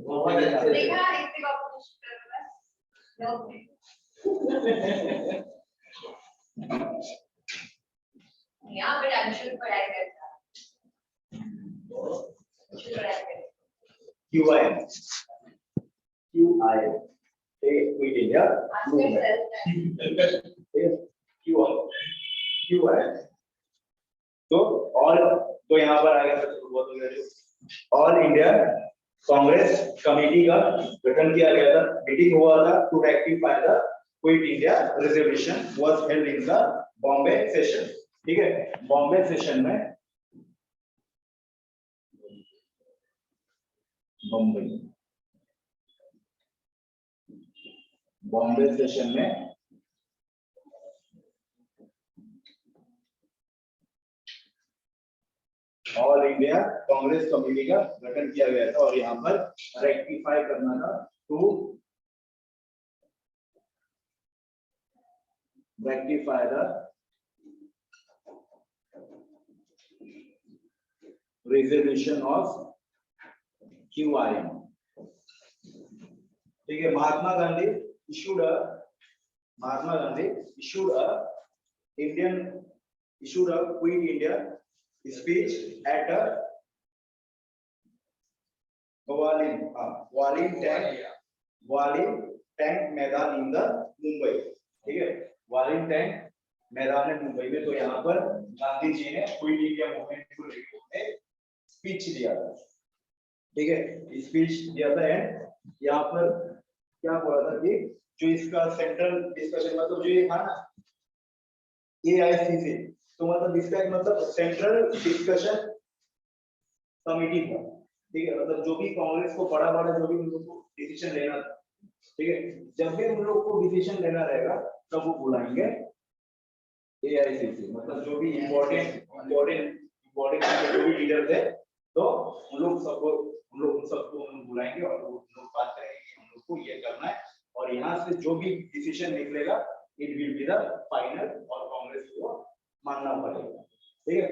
बहुत अच्छा देखा इतने कंपटीशन कर रहा है यहाँ पे अंशुल पढ़ाई करता है। QI क्विट इंडिया QI तो यहाँ पर आ गया ऑल इंडिया कांग्रेस कमेटी का गठन किया गया था, मीटिंग हुआ था to rectify the Quit India resolution was held in the Bombay session. ठीक है, बॉम्बे सेशन में बॉम्बे सेशन में ऑल इंडिया कांग्रेस कमेटी का गठन किया गया था और यहाँ पर रेक्टिफाई करना था to rectify the resolution of QIM। ठीक है, Mahatma Gandhi issued a Quit India speech at a Walin Tank मैदान in the मुंबई। ठीक है, वालिन टैंक मैदान है मुंबई में। तो यहाँ पर गांधी जी ने क्विट इंडिया मूवमेंट को लेकर स्पीच दिया था। ठीक है, स्पीच दिया था एंड यहाँ पर क्या बोला था कि जो इसका सेंट्रल डिस्कशन मतलब जो ये था ना AICC, तो मतलब इसका एक मतलब सेंट्रल डिस्कशन कमेटी था। ठीक है, मतलब जो भी कांग्रेस को बड़ा जो भी उनको डिसीजन लेना था ठीक है, जब भी उन लोग को डिसीजन लेना रहेगा तब वो बुलाएंगे एआईसीसी, मतलब जो भी इम्पोर्टेंट जो भी लीडर थे, तो उन सबको बुलाएंगे और वो लोग बात करेंगे कि हम लोग को ये करना है, और यहाँ से जो भी डिसीजन निकलेगा it will be the final, और कांग्रेस को मानना पड़ेगा। ठीक है,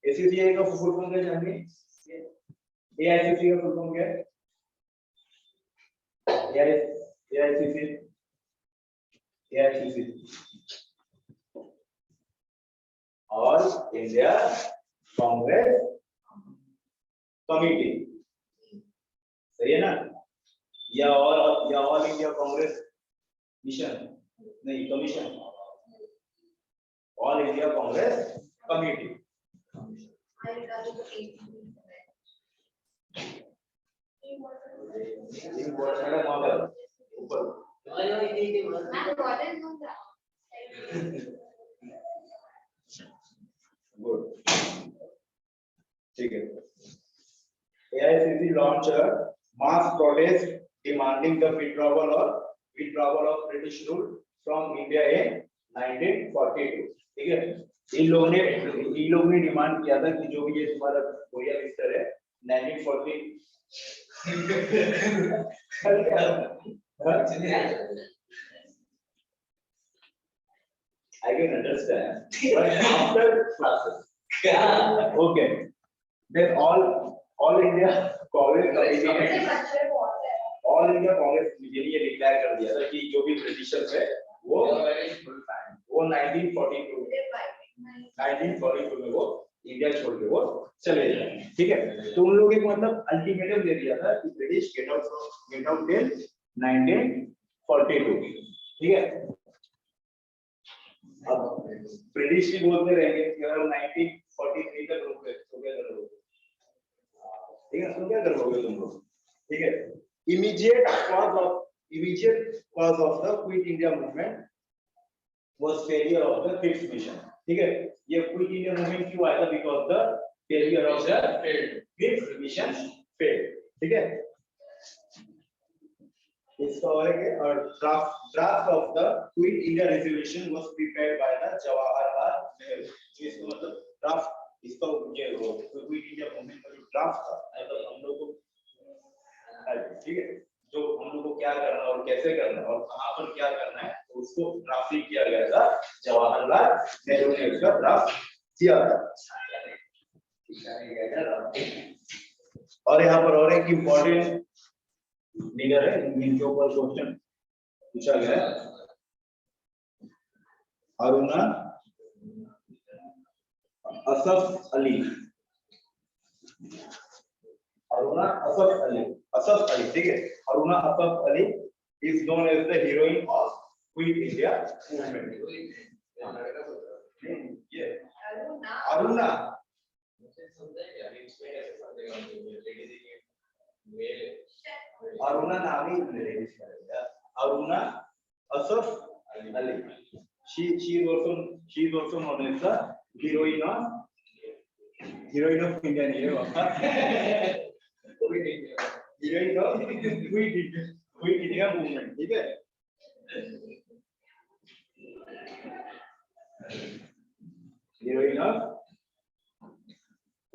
एसीसीआई का फुल फॉर्म क्या जानेंगे? एआईसीसी का फुल फॉर्म क्या है? AICC all India Congress committee, सही है ना? या ऑल इंडिया कांग्रेस मिशन, नहीं commission, all India Congress committee. ऊपर गुड, ठीक है। AICC launched a mass protest demanding the withdrawal of British rule from India in 1942। ठीक है, इन लोगों ने डिमांड किया था कि जो भी ये तुम्हारा कोरिया मिस्टर है 1940 I can understand, but after classes, okay, then all India Congress ने ये डिक्लेयर कर दिया था कि जो भी ब्रिटिशर्स है वो 1942 में वो इंडिया छोड़ के वो चले जाए। ठीक है, तो उन लोगों ने मतलब अल्टीमेटम दे दिया था कि ब्रिटिश गेट आउट टिल 1942। ठीक है, अब ब्रिटिश भी बोलते रहेंगे कि अगर 1943 तक रुके तो क्या करोगे? ठीक है, तो क्या करोगे तुम लोग? ठीक है, immediate cause of the Quit India movement was failure of the fifth mission। ठीक है, ये क्विट इंडिया मूवमेंट क्यों आया था? Because the failure of the fifth mission failed. ठीक है, इसका और draft of the Quit India resolution was prepared by the Jawaharlal Nehru. इसका मतलब ड्राफ्ट, इसका ये क्विट इंडिया मूवमेंट का जो ड्राफ्ट था, मतलब हम लोग को, ठीक है, जो हम लोग को क्या करना और कैसे करना और कहां पर क्या करना है, तो उसको ड्राफ्टिंग किया गया था, जवाहरलाल नेहरू ने उसका ड्राफ्ट किया था। और यहाँ पर और एक इम्पोर्टेंट लीडर है जिनके ऊपर क्वेश्चन पूछा गया है, अरुणा असफ अली। ठीक है, Aruna Asaf Ali is known as the heroine of Quit India movement। Aruna नाम ही लेडीज का है, Aruna Asaf Ali. she is also known as the heroine of Indian heroine of Quit India movement। ठीक है, heroine of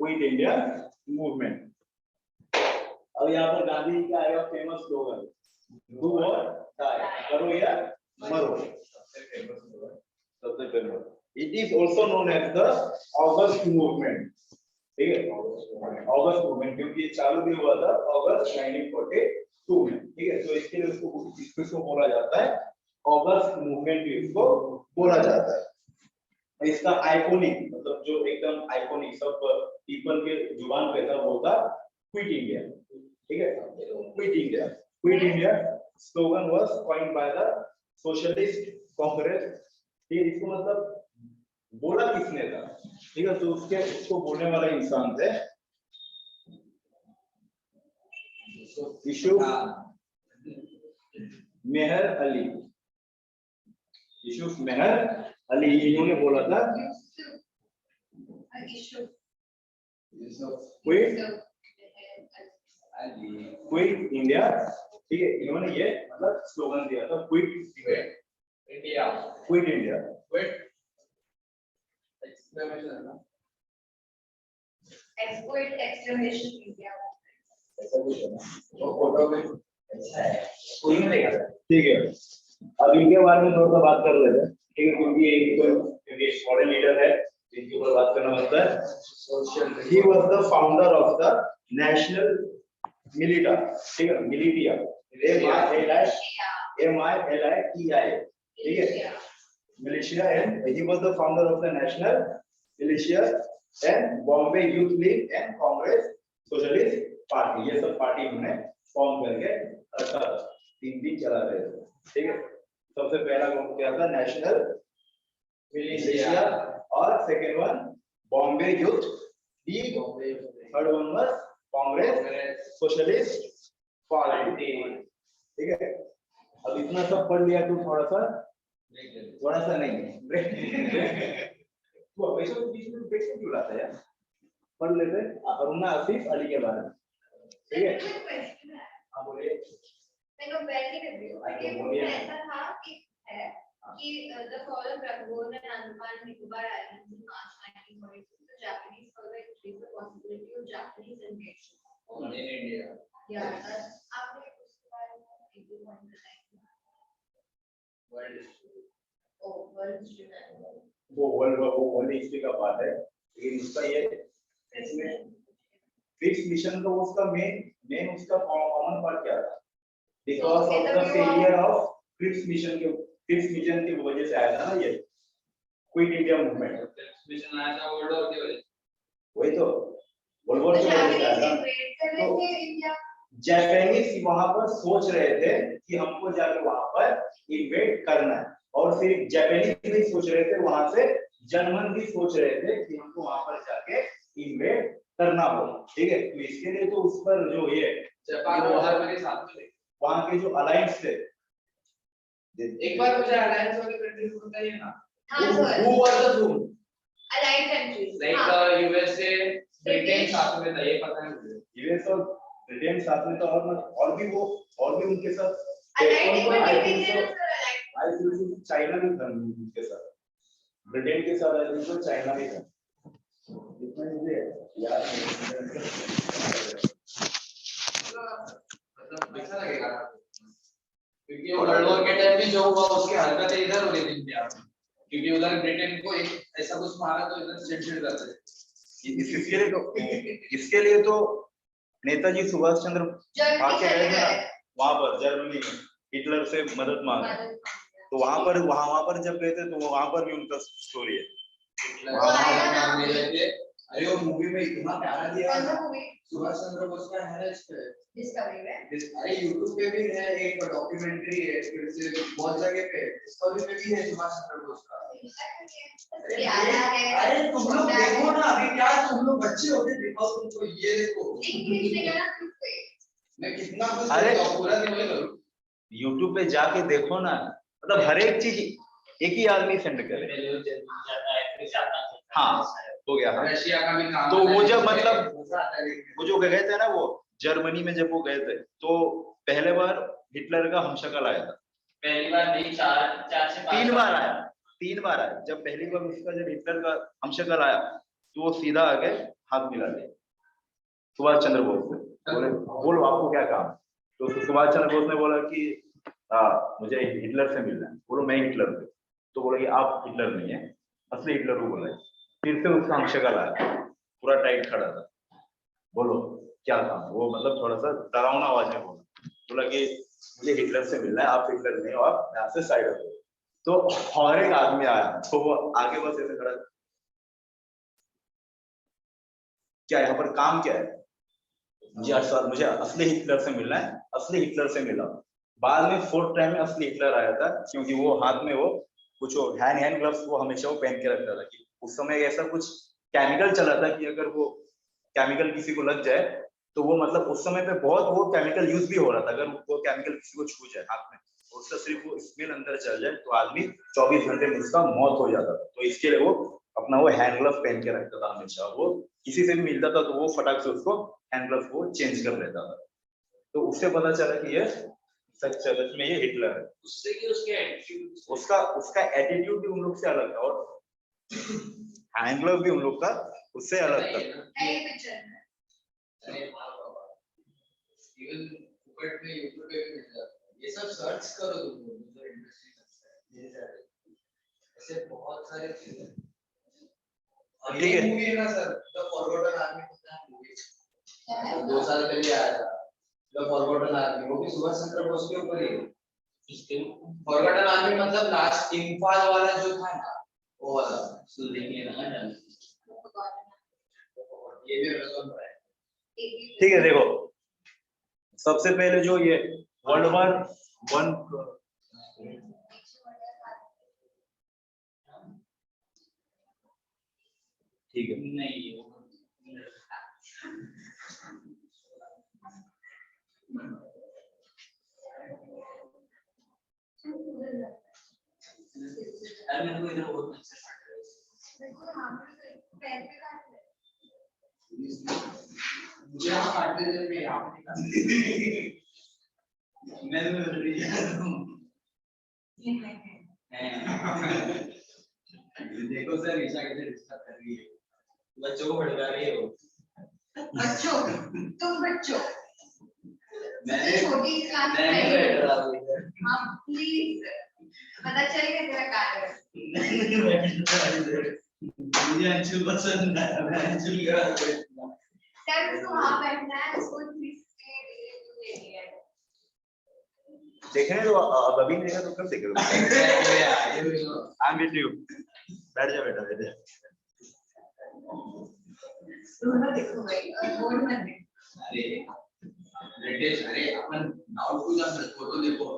Quit India movement। अब यहाँ पर गांधी जी का आएगा famous slogan, do or die, करो या मरो, सबसे फेमस। It is also known as the August movement. ठीक है, ऑगस्ट मूवमेंट क्योंकि ये चालू भी हुआ था अगस्त 1942 में। ठीक है, तो इसके लिए इसको बोला जाता है ऑगस्ट मूवमेंट, इसको बोला जाता है। इसका आइकॉनिक मतलब जो एकदम आइकॉनिक सब पीपल के जुबान पे था वो था क्विट इंडिया। ठीक है, quit India slogan was coined by the socialist Congress. ये इसको मतलब बोला किसने था? ठीक है, तो उसको बोलने वाला इंसान थे यूसुफ मेहर अली। यूसुफ मेहर अली इन्होंने बोला था क्विट इंडिया ठीक है, इन्होंने ये मतलब स्लोगन दिया था, quit India quit India. Quit exclamation है ना, Exploit exclamation India. ऐसा कुछ है ना, वो फोटो में अच्छा है, कोई नहीं देखा था। ठीक है, अब इनके बारे में थोड़ा सा बात कर लेते हैं, ठीक है, क्योंकि एक मॉडर्न लीडर है जिनके ऊपर बात करना बनता है। Social He was the founder of the national militia, ठीक है, militia, M-I-L-I-T-I, ठीक है, militia, and he was the founder of the national militia and Bombay Youth League and Congress Socialist Party, ये सब पार्टी उन्होंने फॉर्म करके रखा था, 3 चला रहे थे, ठीक है। सबसे पहला कौन क्या था, नेशनल मिलिशिया, और second one Bombay youth league, third one was Congress socialist party, ठीक है। अब इतना सब पढ़ लिया, तो थोड़ा सा नहीं तो वैसे तो बीच में ब्रेक क्यों लाता है यार, पढ़ लेते अरुणा आसिफ अली के बारे में, ठीक है। हाँ बोलिए। मैं कंपेयर नहीं कर रही हूँ, बट ये मूवी में ऐसा था कि है कि the fall of Rangoon and Andaman and Nicobar Islands in March 1942, the Japanese further increased the possibility of Japanese invasion in India. Yeah, आपने उसके बारे में एक दो पॉइंट बताएंगे? वर्ल्ड हिस्ट्री, ओ वर्ल्ड हिस्ट्री में वो वर्ल्ड हिस्ट्री का पार्ट है, लेकिन उसका ये इसमें फिक्स मिशन का उसका मेन उसका कॉमन पार्ट क्या था, because of the failure of fix mission की वजह से आया था ना ये क्विट इंडिया मूवमेंट। मिशन आया था वर्ल्ड वॉर की वजह से, वही तो वर्ल्ड वॉर की वजह से आया था। तो इंडिया जापानीज वहां पर सोच रहे थे कि हमको जाके वहां पर इन्वेड करना है, और सिर्फ जापानीज नहीं सोच रहे थे, वहां से जर्मन भी सोच रहे थे कि हमको वहां पर जाके इन्वेड करना हो, ठीक है। तो इसके लिए तो उस पर जो ये जापान और जर्मनी साथ में थे, वहां के जो अलायंस थे, एक बार मुझे अलायंस वाले कंट्रीज को बताइए ना, हाँ sir who were the whom, allied countries like USA, Britain साथ में था, ये पता है मुझे। यूएस और ब्रिटेन साथ में, तो और भी उनके साथ अलाइड आई कंट्रीज थिंक है सर, सो चाइना भी था उनके साथ, ब्रिटेन के साथ आई थिंक सो चाइना भी था, इतना मुझे याद नहीं। मतलब ऐसा लगेगा क्योंकि वर्ल्ड वॉर के टाइम में जो हुआ उसकी हरकतें इधर हो रही थी इंडिया में, क्योंकि उधर ब्रिटेन को एक ऐसा कुछ मारा तो इधर चिड़चिड़ कर रहे। इसके लिए तो नेताजी सुभाष चंद्र भाग के गए थे ना वहां पर जर्मनी में, हिटलर से मदद मांगा, तो वहां पर जब गए थे तो वहां पर भी उनका स्टोरी है। अरे वो मूवी में इतना प्यारा दिया कौन है सा मूवी? सुभाष चंद्र बोस का है इस पे, डिस्कवरी में। अरे YouTube पे भी है, एक डॉक्यूमेंट्री है, फिर से बहुत जगह पे डिस्कवरी पे भी है सुभाष चंद्र बोस का। प्यारा है। अरे तुम लोग देखो ना, अभी क्या तुम लोग बच्चे हो गए, दिखाओ तुमको, ये देखो इंग्लिश में क्या ना पे मैं कितना कुछ अरे देखता हूं, पूरा दिन वही करूं। YouTube पे जाके देखो ना, मतलब हर एक चीज एक ही आदमी सेंड करे। हाँ हो गया। हाँ रशिया का भी काम तो वो जब है, मतलब वो वो जो गए थे ना, वो जर्मनी में जब वो गए थे, तो पहले बार हिटलर का हमशक्ल आया था। पहली बार नहीं, चार से 3 बार आया, 3 बार आया। जब पहली बार उसका जब हिटलर का हमशक्ल आया, तो वो सीधा आके हाथ मिला दिया सुभाष चंद्र बोस से, बोलो आपको क्या काम। तो सुभाष चंद्र बोस ने बोला कि मुझे हिटलर से मिलना है। बोलो मैं हिटलर हूँ। तो बोला कि आप हिटलर नहीं है, असली हिटलर को बोला। फिर से उसका हमशक्ल आया, पूरा टाइट खड़ा था। बोलो क्या काम। वो मतलब थोड़ा सा डरावना आवाज में बोला कि मुझे हिटलर से मिलना है, आप हिटलर नहीं हो, आप यहाँ से साइड हो। तो और एक आदमी आया, तो वो आगे बस ऐसे खड़ा, क्या यहाँ पर काम क्या है। मुझे असली हिटलर से मिलना है, असली हिटलर से मिला। बाद में 4th टाइम में असली हिटलर आया था, क्योंकि वो हाथ में वो कुछ हैंड ग्लव्स वो हमेशा वो पहन के रखता था कि उस समय ऐसा कुछ केमिकल चला था कि अगर वो केमिकल किसी को लग जाए तो वो मतलब उस समय पे बहुत वो केमिकल यूज भी हो रहा था। अगर वो केमिकल किसी को छू जाए हाथ में, उसका सिर्फ वो स्मेल अंदर चल जाए तो आदमी 24 घंटे में उसका मौत हो जाता था। तो इसके लिए वो अपना वो हैंड ग्लव्स पहन के रखता था हमेशा। वो किसी से भी मिलता था तो वो फटाक से उसको हैंड ग्लव्स वो चेंज कर लेता था। तो उससे पता चला कि ये सक्सेस में ये हिटलर है। उससे कि उसके एटीट्यूड उसका एटीट्यूड भी उन लोग से अलग था और हैंडलर भी उन लोग का उससे अलग था। यही पिक्चर है। अरे वाह बाबा, इवन फुकट में यूट्यूब पे भी मिल जाता है। ये सब सर्च करो तुम लोग, मुझे इंटरेस्टिंग लगता है ये सारे, ऐसे बहुत सारे चीजें हैं। और ठीक ये है। मूवी है ना सर, द फॉरगॉटन आर्मी, पता है मूवी? क्या है? 2 साल पहले आया था द फॉरगॉटन आर्मी, वो भी सुभाष चंद्र बोस के ऊपर ही है। फॉरगॉटन आर्मी मतलब लास्ट इम्फाल वाला जो था ना, वो वाला तो देखिए ना, ये भी रकम है। ठीक है, देखो सबसे पहले जो ये वर्ल्ड वॉर 1 ठीक है, नहीं अरे मेरे को इधर बहुत अच्छा मुझे यहाँ काटते थे, मैं यहाँ पे काटते मैं देखो सर ईशा कैसे डिस्टर्ब कर रही है, बच्चों को भड़का रही है वो। बच्चों, तुम बच्चों, मैंने छोटी क्लास मैंने में बैठ रहा हूँ इधर। हाँ प्लीज, पता चल गया तेरा कार्य। मुझे अंशुल पसंद है, मैं अंशुल के साथ बैठूंगा। सर उसको वहाँ बैठना है, उसको 360 डिग्री ले लिया है। देखने तो अब अभी देखा तो कब देखेगा? आई एम विद यू, बैठ जा बेटा, बैठ जा। दोनों देखो भाई, और बोर्ड मत देखो। अरे ब्रिटिश, अरे अपन नाउ टू द फोटो देखो,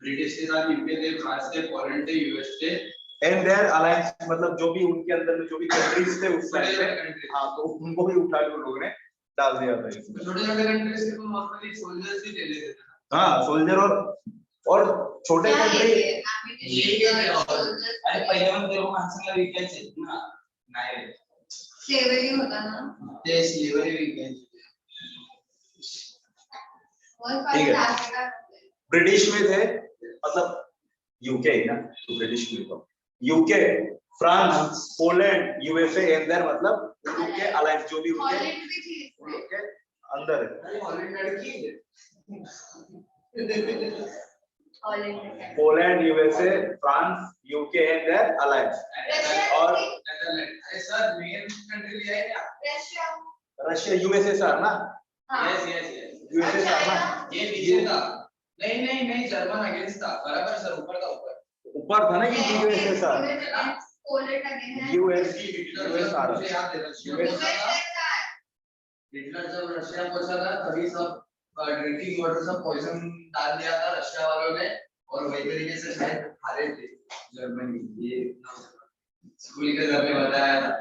ब्रिटिश के साथ यूके थे, फ्रांस थे, पोलैंड थे, यूएस थे, एंड देयर अलायंस मतलब जो भी उनके अंदर में जो भी कंट्रीज थे उस टाइम पे, हाँ तो उनको भी उठा के उन लोगों ने डाल दिया था इसमें। छोटे-छोटे कंट्रीज के तो नॉर्मली सोल्जर्स ही ले लेते थे। हाँ सोल्जर और छोटे क्या कंट्री ये अरे पहिले पण ते लोक माणसाला विकायचे ना, नाही रे स्लेवरी होता ना, ते स्लेवरी विकायचे। और ठीक है। अफ्रीका ब्रिटिश में थे, मतलब यूके ना, तो ब्रिटिश में तो UK, France, Poland, USA and their मतलब उन लोग के अलायंस जो भी उनके हॉलैंड भी थी उन लोग के अंदर है। अरे हॉलैंड लड़की है। हॉलैंड में Poland, USA, France, UK and their alliance. और अरे सर मेन कंट्री लिया है क्या? रशिया, रशिया यूएसएसआर ना, यस यस यस, यूएसएसआर ना, ये पीछे था। नहीं नहीं नहीं, जर्मन अगेंस्ट था, बराबर सर, ऊपर था, ऊपर था ना ये यूएसएसआर, पोलैंड अगेन है, यूएस यूएसआर, मुझे याद है यूएसआर। हिटलर जब रशिया पहुंचा था तभी सब ड्रिंकिंग वाटर सब पॉइजन डाल दिया था रशिया वालों ने, और वही तरीके से शायद हारे थे जर्मनी। ये स्कूल के घर में बताया था,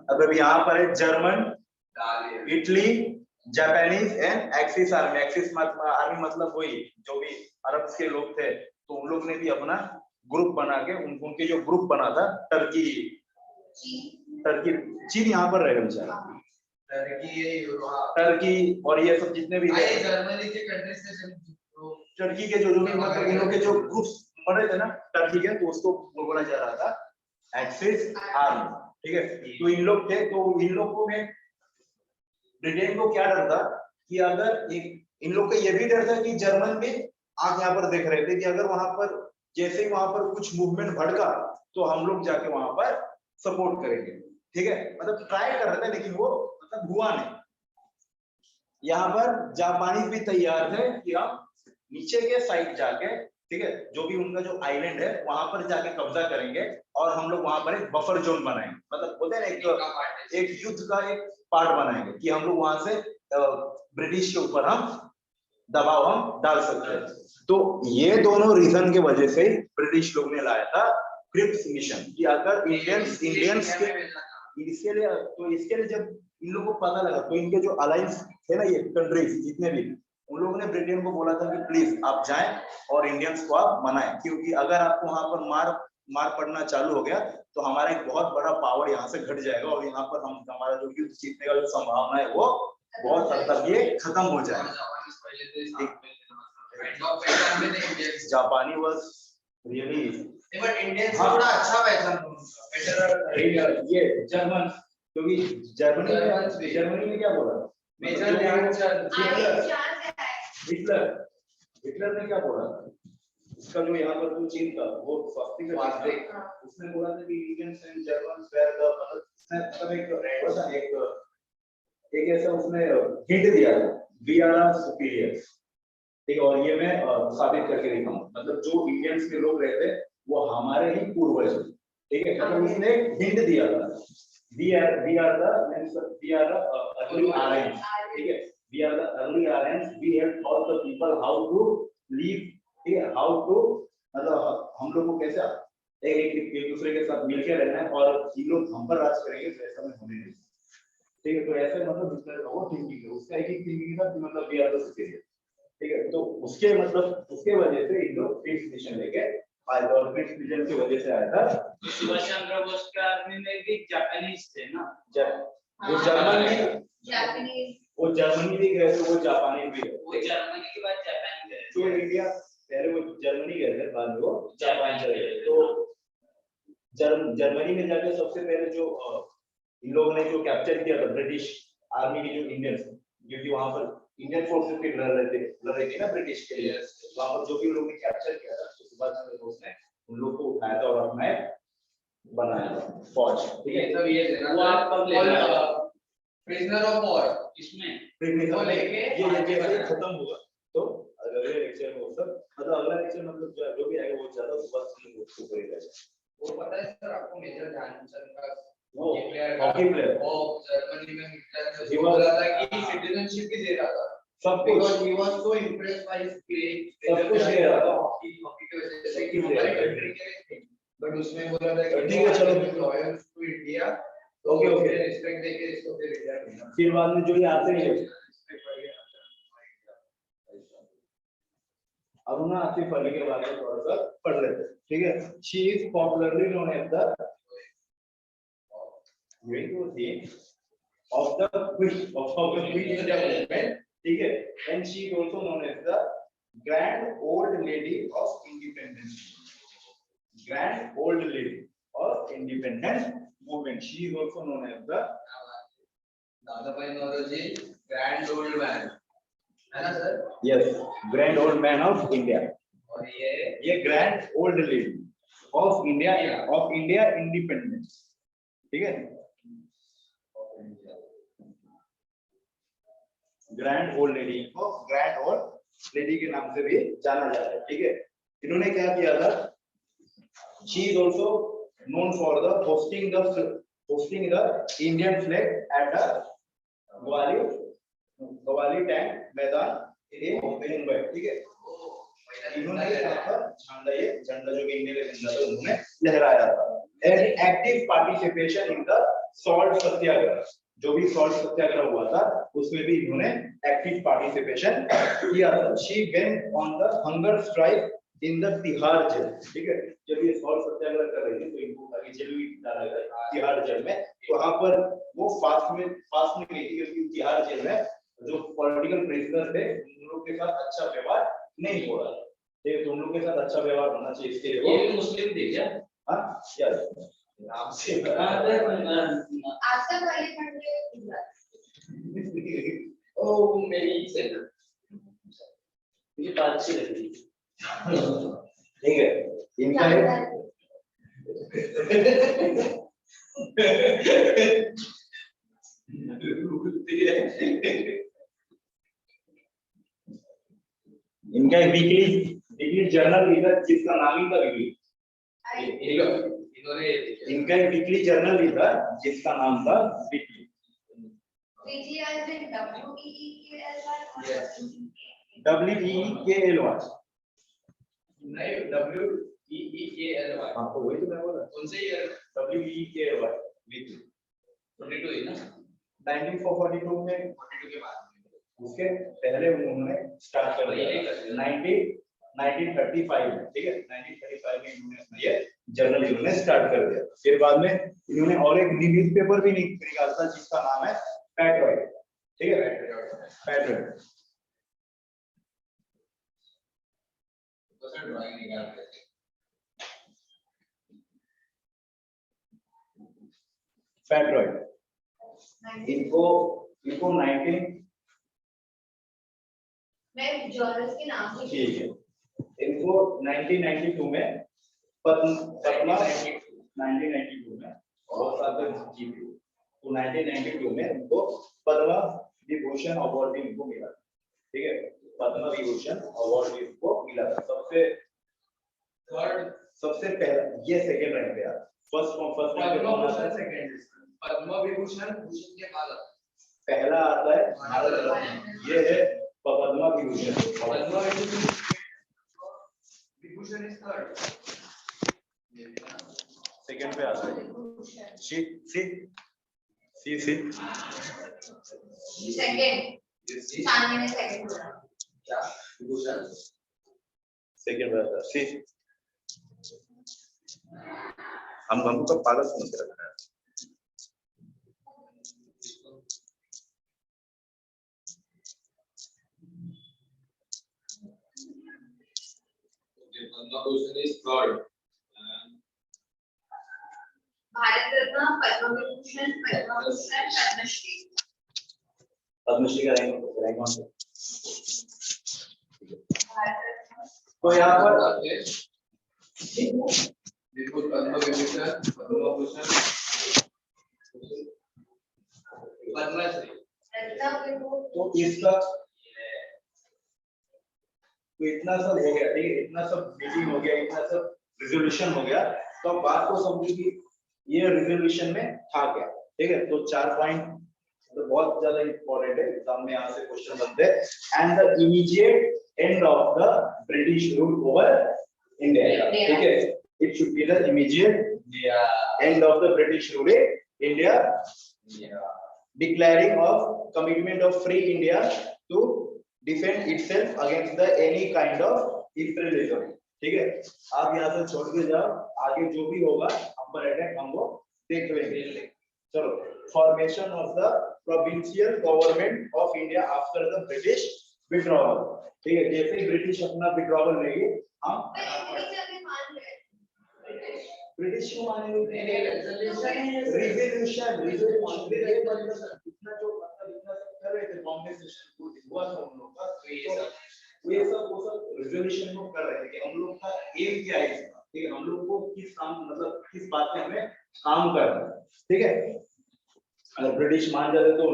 अब यहाँ पर है German, Italy, Japanese and axis army. Axis army मतलब वही जो भी अरब के लोग थे, तो उन लोग ने भी अपना ग्रुप बना के उनके जो ग्रुप बना था, टर्की, चीन यहाँ पर रहेगा बेचारा, टर्की और ये सब जितने भी जर्मनी के कंट्रीज से टर्की के जो भी मतलब इन लोग के जो ग्रुप्स बने थे ना टर्की के, तो उसको बोला जा रहा था एक्सिस आर्मी। ठीक है, तो इन लोग थे, तो इन लोगों में ब्रिटेन को क्या डर था कि अगर इन लोग का ये भी डर था कि जर्मन भी आग यहाँ पर देख रहे थे कि अगर वहां पर जैसे ही वहां पर कुछ मूवमेंट भड़का तो हम लोग जाके वहां पर सपोर्ट करेंगे। ठीक है, मतलब ट्राई कर रहे थे लेकिन वो मतलब हुआ नहीं। यहाँ पर जापानी भी तैयार थे कि हम नीचे के साइड जाके, ठीक है, जो भी उनका जो आइलैंड है वहां पर जाके कब्जा करेंगे और हम लोग वहां पर एक बफर जोन बनाएंगे, मतलब बोलते हैं एक युद्ध का एक पार्ट बनाएंगे कि हम लोग वहां से ब्रिटिश के ऊपर हम दबाव हम डाल सकते हैं। तो ये दोनों रीजन के वजह से ब्रिटिश लोग ने लाया था क्रिप्स मिशन कि अगर इंडियंस के इसके लिए जब इन लोगों को पता लगा तो इनके जो अलायंस थे ना, ये कंट्रीज जितने भी, उन लोगों ने ब्रिटेन को बोला था कि प्लीज आप जाएं और इंडियंस को आप मनाएं, क्योंकि अगर आपको वहां पर मार मार पड़ना चालू हो गया तो हमारा एक बहुत बड़ा पावर यहाँ से घट जाएगा और यहाँ पर हम हमारा जो युद्ध जीतने का जो संभावना है वो बहुत हद तक ये खत्म हो जाएगा। जापानी was really बट इंडियन से हाँ। थोड़ा अच्छा पहचान ये जर्मन, क्योंकि Germans भी। जर्मनी में क्या बोला मेजर ध्यानचंद हिटलर हिटलर ने क्या बोला उसका जो यहाँ पर जो चीन था वो स्वास्तिका चिन्ह था। उसने बोला था कि Indians and Germans were the मतलब एक ऐसा उसने हिंट दिया था वी आर सुपीरियर, ठीक है। और ये मैं साबित करके दिखाऊंगा, मतलब जो इंडियंस के लोग रहते वो हमारे ही पूर्वज, ठीक है। मतलब उसने हिंट दिया था we are the early Aryans, ठीक है। We are the early Aryans, we have taught the people how to live, ठीक है, हाउ टू, मतलब हम लोग को कैसे एक दूसरे के साथ मिलकर रहना है और ये लोग हम पर राज करेंगे तो ऐसा में होने नहीं, ठीक है। तो ऐसे मतलब जितना वो थिंकिंग है उसका एक थिंकिंग था कि मतलब वी आर द सुपीरियर, ठीक है। तो उसके मतलब उसके वजह से इन लोग फिक्स डिसीजन लेके आए और फिक्स डिसीजन की वजह से आया था। सुभाष चंद्र बोस के आर्मी में भी जापानीज थे ना, वो जर्मन में जापानीज वो जर्मनी भी गए थे, वो जापानी भी गए, वो जर्मनी के बाद जापान गए तो इंडिया पहले वो जर्मनी गए थे, बाद में वो जापान चले गए। तो जर्मनी में जाके सबसे पहले जो इन लोगों ने जो कैप्चर किया था ब्रिटिश आर्मी के जो इंडियंस, क्योंकि वहां पर इंडियन फोर्सेस के लड़ रहे थे ना ब्रिटिश के लिए, वहां पर जो भी लोग ने कैप्चर किया था तो सुभाष चंद्र बोस ने उन लोग को उठाया था और अपना बनाया था फौज, ठीक है। सब ये वो आप कब ले रहे हो? प्रिजनर ऑफ वॉर इसमें वो लेके ये खत्म होगा तो अगले लेक्चर में वो सब मतलब अगला लेक्चर मतलब जो भी आएगा वो ज्यादा सुभाष चंद्र बोस के ऊपर ही रहेगा। वो पता है सर आपको मेजर ध्यानचंद का वो हॉकी प्लेयर वो जर्मनी में हिटलर ने उसको बोला था कि सिटीजनशिप भी दे रहा था सब बिकॉज़ कुछ he was so impressed by his great सब कुछ दे रहा था। हॉकी की वजह से कि हमारे कंट्री के लिए, बट उसमें बोला था कि ठीक है, चलो। Loyal to India, okay okay, respect देके इसको फिर इंडिया भेजना। फिर बाद में जो ये आते हैं अरुणा आसिफ अली के बारे में थोड़ा सा पढ़ लेते हैं, ठीक है। She is popularly known as the of the queen development, ठीक है, and she is also known as the grand old lady of independence, grand old lady of independence movement. She is also known as the Dadabhai Naoroji grand old man है ना sir, yes grand old man of India, और ये grand old lady of India independence, ठीक है। Grand old lady को grand old lady के नाम से भी जाना जाता है, ठीक है। इन्होंने क्या किया था, she is also known for the hosting the Indian flag at the Gowalia tank Maidan in Mumbai, ठीक है। इन्होंने यहाँ पर झंडा जो इंडिया का झंडा था उन्होंने लहराया था। And active participation in the salt Satyagraha, जो भी सॉल्ट सत्याग्रह हुआ था उसमें भी इन्होंने एक्टिव पार्टिसिपेशन किया था। She went on the hunger strike in the Tihar jail, ठीक है। जब ये सॉल्ट सत्याग्रह कर रहे थे तो इनको आगे जेल भी डाला गया तिहाड़ जेल में, तो वहां पर वो फास्ट में गई थी क्योंकि तिहाड़ जेल में जो पॉलिटिकल प्रिजनर थे उन लोग के साथ अच्छा व्यवहार नहीं हो रहा था, ठीक है। तो उन लोग के साथ अच्छा व्यवहार होना चाहिए, इसके लिए ये भी मुस्लिम थे क्या? हाँ क्या नाम से आज तक वाले पढ़ ओ मेरी से ये बात अच्छी लगी, ठीक है। इनका इनका वीकली जर्नल भी था जिसका नाम ही था वीकली, इन्होंने इनका एक वीकली जर्नल भी था जिसका नाम था वीकली। WEEKLY, नहीं WEEKLY, हाँ तो वही तो मैं बोल रहा कौन से ईयर WEEKLY वीकली 22 है ना, 1942 में, 42 के बाद उसके पहले उन्होंने स्टार्ट कर दिया 19 1935 में, ठीक है 1935 में इन्होंने अपना ये जर्नल इन्होंने स्टार्ट कर दिया। फिर बाद में इन्होंने और एक न्यूज़पेपर भी निकाला था जिसका नाम है पैट्रियट, ठीक है पैट्रियट। ड्राइंग निकालते थे। पैट्रियट इनको 19 मैं जर्नलिस्ट के नाम से ठीक है, इनको 1992 में पद्मा 1992 में बहुत साल तक जीती, तो 1992 में उनको पद्मा विभूषण अवार्ड भी इनको मिला, ठीक है पद्मा विभूषण अवार्ड भी इनको मिला था। सबसे पहला ये सेकंड रैंक पे यार, फर्स्ट पद्म विभूषण भूषण के बाद पहला आता है भारत रत्न, ये है Padma Vibhushan. Vibhushan is third, second पे आता है सी सेकंड सामने में सेकंड बोला क्या विभूषण सेकंड पे आता है सी। हमको तो पागल समझ रखा है। पद्म भूषण इज थर्ड, भारत रत्न पद्म विभूषण पद्मश्री पद्मश्री का रैंक कौन सा? भारत रत्न तो यहाँ पर बिल्कुल पद्म विभूषण पद्म भूषण पद्मश्री रत्न विभूषण तो इसका तो इतना सब हो गया, ठीक है इतना सब मीटिंग हो गया, इतना सब रिजोल्यूशन हो गया, तो अब बात को समझो कि ये रिजोल्यूशन में था क्या, ठीक है तो 4 पॉइंट तो बहुत ज्यादा इंपॉर्टेंट है, एग्जाम में यहाँ से क्वेश्चन बनते हैं। And the immediate end of the British rule over India, ठीक है it should be the immediate end of the British rule in India, declaring of commitment of free India to defend itself against the any kind of imperialism, ठीक है आप यहाँ से छोड़ के जाओ, आगे जो भी होगा हम पर अटैक हम वो देख लेंगे। चलो formation of the provincial government of India after the British withdrawal, ठीक है जैसे ही ब्रिटिश अपना विड्रॉवल लेंगे हम ब्रिटिश को मानेंगे रिवॉल्यूशन इतना जो मतलब इतना सब कर रहे थे बॉम्बे सेशन हुआ था उन लोग का, तो ये सब वो सब रिवॉल्यूशन लोग कर रहे थे कि हम लोग का एम क्या है इसका, ठीक है हम लोग को किस काम मतलब किस बात पे हमें काम करना है, ठीक है अगर ब्रिटिश मान जाते तो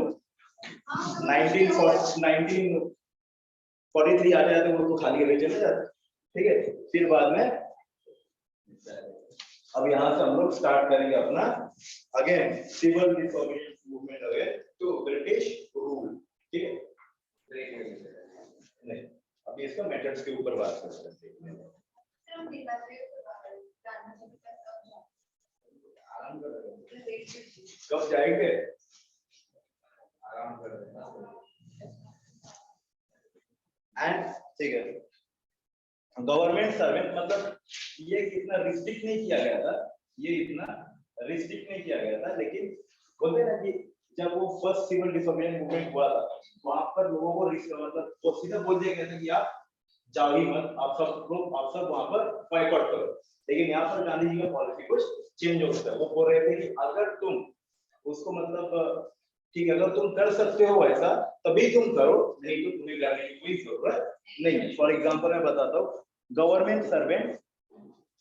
1943 आ जाते वो तो खाली रह चले जाते, ठीक है फिर बाद में अब यहाँ से हम लोग स्टार्ट करेंगे अपना again civil disobedience movement again to British rule, ठीक है नहीं अभी इसका मेथड्स के ऊपर बात करते हैं। कब जाएंगे आराम कर एंड ठीक है गवर्नमेंट सर्वेंट मतलब ये कितना रिस्ट्रिक्ट नहीं किया गया था, ये इतना रिस्ट्रिक्ट नहीं किया गया था, लेकिन बोलते ना कि जब वो फर्स्ट सिविल डिसोबीडियंस मूवमेंट हुआ था वहां पर लोगों को मतलब वो सीधा बोल दिया गया था कि आप जाओ ही मत, आप सब वहां पर बॉयकॉट करो, लेकिन यहाँ पर गांधी जी का पॉलिसी कुछ चेंज हो सकता है। वो बोल रहे थे कि अगर तुम उसको मतलब ठीक है अगर तुम कर सकते हो ऐसा तभी तुम करो, नहीं तो तुम्हें करने की कोई जरूरत नहीं है। फॉर एग्जांपल मैं बताता हूँ, government servant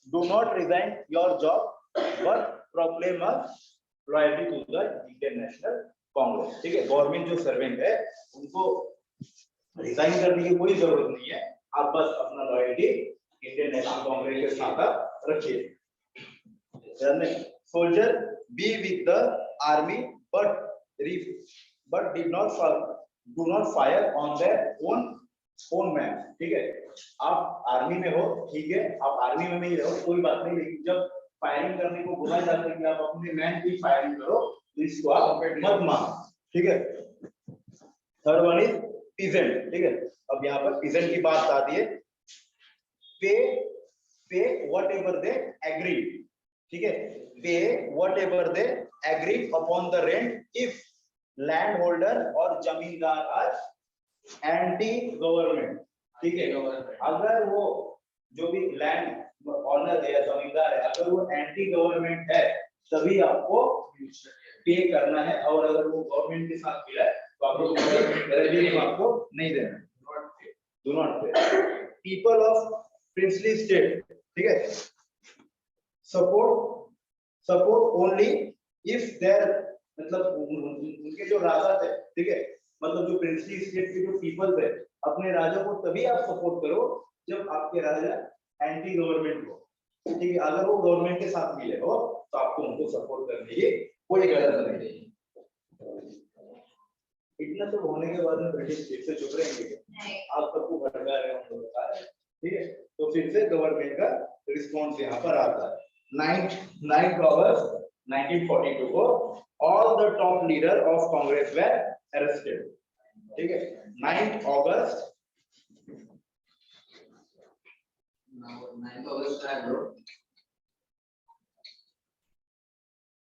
do not resign your job but proclaim a loyalty to the Indian National Congress, ठीक है गवर्नमेंट जो सर्वेंट है उनको रिजाइन करने की कोई जरूरत नहीं है, आप बस अपना लॉयल्टी इंडियन नेशनल कांग्रेस के साथ रखिए। Soldier be with the army but did not do not fire on their own man, ठीक है आप आर्मी में हो ठीक है आप आर्मी में ही रहो कोई बात नहीं, लेकिन जब फायरिंग करने को बोला जाता है कि आप अपने मैन की फायरिंग करो तो इसको आप मत मानो, ठीक है। थर्ड वन इज पीजेंट, ठीक है अब यहाँ पर पीजेंट की बात आती है, पे whatever they agree, ठीक है, पे whatever they agree upon the rent if landholder और जमींदार आर एंटी गवर्नमेंट, ठीक है, अगर वो जो भी लैंड ऑनर है या जमींदार है अगर वो एंटी गवर्नमेंट है तभी आपको पे करना है, और अगर वो गवर्नमेंट के साथ मिला है तो आपको रेवेन्यू आपको नहीं देना है, डू नॉट पे। पीपल ऑफ प्रिंसली स्टेट, ठीक है, सपोर्ट ओनली इफ देयर, मतलब उनके जो राजा थे, ठीक है, मतलब जो प्रिंसली स्टेट के जो पीपल थे अपने राजा को तभी आप सपोर्ट करो जब आपके राजा एंटी गवर्नमेंट हो, ठीक है, अगर वो गवर्नमेंट के साथ मिले हो तो आपको उनको सपोर्ट करने की कोई गलत नहीं। इतना सब होने के बाद में ब्रिटिश फिर से चुप रहेंगे, आप सबको भड़का रहे हैं, बता रहे हैं, ठीक है, तो फिर से गवर्नमेंट का रिस्पॉन्स यहाँ पर आता है। 9 अगस्त 1942 को all the top leader of Congress were arrested, ठीक है, 9 अगस्त 9 अगस्त है ब्रो,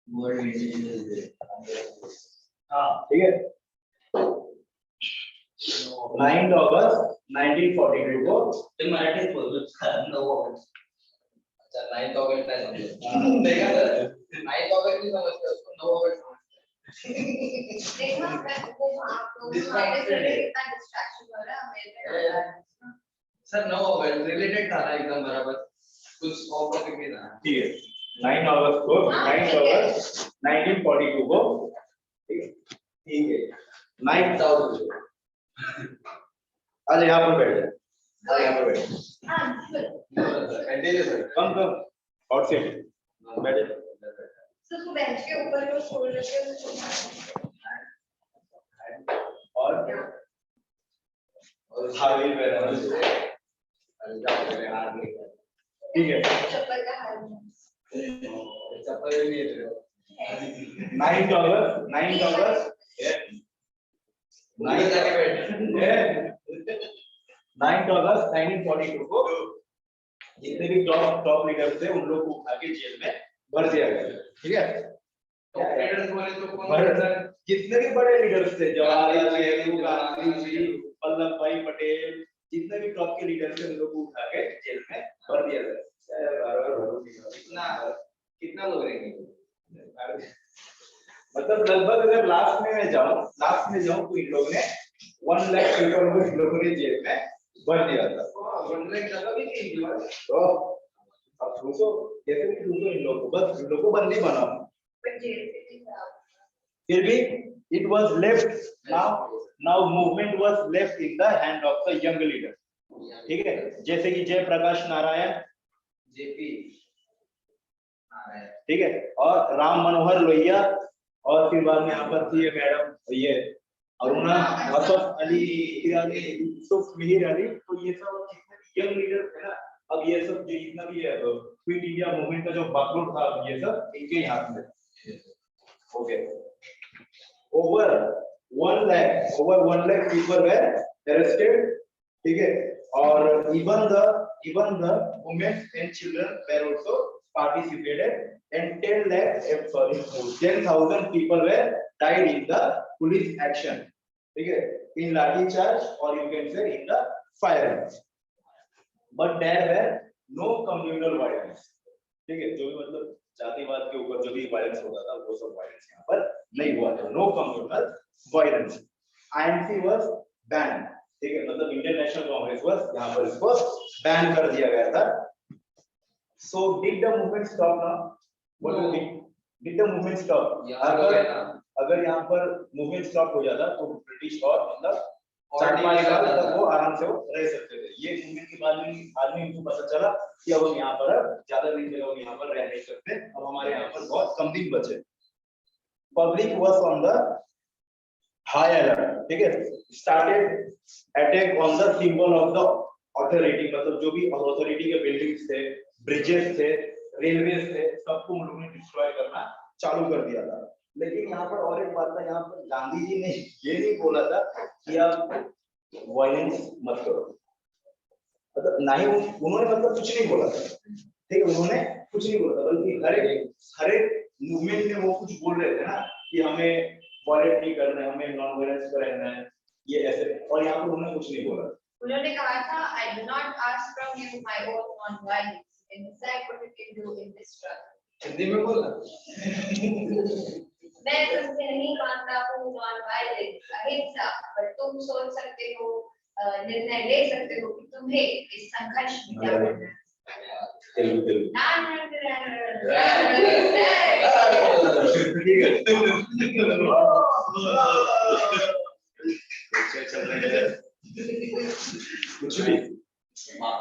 वर्ल्ड इंडिपेंडेंस डे। हाँ ठीक है, 9 अगस्त 1942 को मराठी बोल दो। अच्छा 9 अगस्त है समझो, देखा सर 9 अगस्त नहीं समझते उसको, 9 अगस्त समझते हैं। देखा मैं वो आपको हमारे से कितना डिस्ट्रैक्शन हो रहा है हमें, सर 9 अगस्त रिलेटेड था ना एकदम बराबर, कुछ ऑपोजिट नहीं था। ठीक है, 9 अगस्त को 9 अगस्त 1942 को, ठीक है, 9 आज यहाँ पर बैठ जाए, आज यहाँ पर बैठ जाए, कंटिन्यू सर, कम और से बैठे, सिर्फ बेंच के ऊपर जो छोड़ रखे हैं और हावी पे रहना हार नहीं, ठीक है, चप्पल का हाल चप्पल भी नहीं है 9 अगस्त 9 अगस्त 9 जाके बैठ 9 अगस्त 1942 को जितने भी टॉप लीडर्स थे उन लोगों को उठा के जेल में भर दिया गया, ठीक है, लीडर्स बोले तो कौन भर सर? जितने भी बड़े लीडर्स थे जवाहरलाल नेहरू, गांधी जी, वल्लभ भाई पटेल, जितने भी टॉप के लीडर्स थे उन लोगों को उठा के जेल में भर दिया गया। कितना लोग रहेंगे? मतलब लगभग अगर लास्ट में जाऊं तो इन लोगों ने 1 लाख पीपल को इन लोगों ने जेल में भर दिया था। 1 लाख जगह भी थी इनके पास। तो अब सोचो कैसे भी ढूंढो इन लोगों को, बस इन लोगों को बंदी बनाओ, पर जेल से नहीं खराब। फिर भी it was left now movement was left in the hand of the young leader, ठीक है, जैसे कि जयप्रकाश नारायण, जेपी ठीक है, और राम मनोहर लोहिया, और फिर बाद में यहाँ पर थी मैडम ये अरुणा असफ अली ईरानी, यूसुफ मिहिर अली, तो ये सब जितने भी यंग लीडर थे ना, अब ये सब जो जितना भी है क्विट इंडिया मूवमेंट का जो बैकग्राउंड था ये सब इनके हाथ में, okay, over 1 lakh people were arrested, ठीक है, और even the women and children were also participated, and 10,000 people were died in the police action, ठीक है, in लाठी चार्ज और you can say in the firearms, but there were no communal violence, ठीक है, जो भी मतलब जातिवाद के ऊपर जो भी वायलेंस होता था वो सब वायलेंस यहाँ पर नहीं हुआ था, no communal violence, INC was ban, ठीक है, मतलब इंडियन नेशनल कांग्रेस वाज यहाँ पर इसको बैन कर दिया गया था। So did the movement stop now, what do think, did the movement stop? अगर यहाँ पर मूवमेंट स्टॉप हो जाता तो ब्रिटिश और मतलब 4-5 साल तक वो आराम से वो रह सकते थे। ये मूवमेंट के बाद में आदमी इनको पता चला कि अब हम यहाँ पर ज्यादा दिन तक हम यहाँ पर रह नहीं सकते, अब हमारे यहाँ पर बहुत कम दिन बचे। Public was on the high alert, ठीक है, started attack on the symbol of the authority, मतलब जो भी अथॉरिटी के बिल्डिंग्स थे, ब्रिजेस थे, रेलवेज थे, सबको उन लोगों ने डिस्ट्रॉय करना चालू कर दिया था। लेकिन यहाँ पर और एक बात था, यहाँ पर गांधी जी ने ये नहीं बोला था कि आप वायलेंस मत करो, मतलब ना ही उन्होंने मतलब कुछ नहीं बोला था, ठीक है, उन्होंने कुछ नहीं बोला था, बल्कि हर एक मूवमेंट में वो कुछ बोल रहे थे ना कि हमें वॉयलेट नहीं करना है, हमें नॉन वायलेंस पर रहना है, ये ऐसे, और यहाँ पर उन्होंने कुछ नहीं बोला। उन्होंने कहा था I do not ask from you my own non-violence and decide what you can do in this struggle. Hindi में बोला मैं तुमसे नहीं मांगता हूँ non-violence अहिंसा, पर तुम सोच सकते हो, निर्णय ले सकते हो कि तुम्हें इस संघर्ष में क्या करना है। तेलुगु तेलुगु ना ना चल रहे हैं कुछ भी,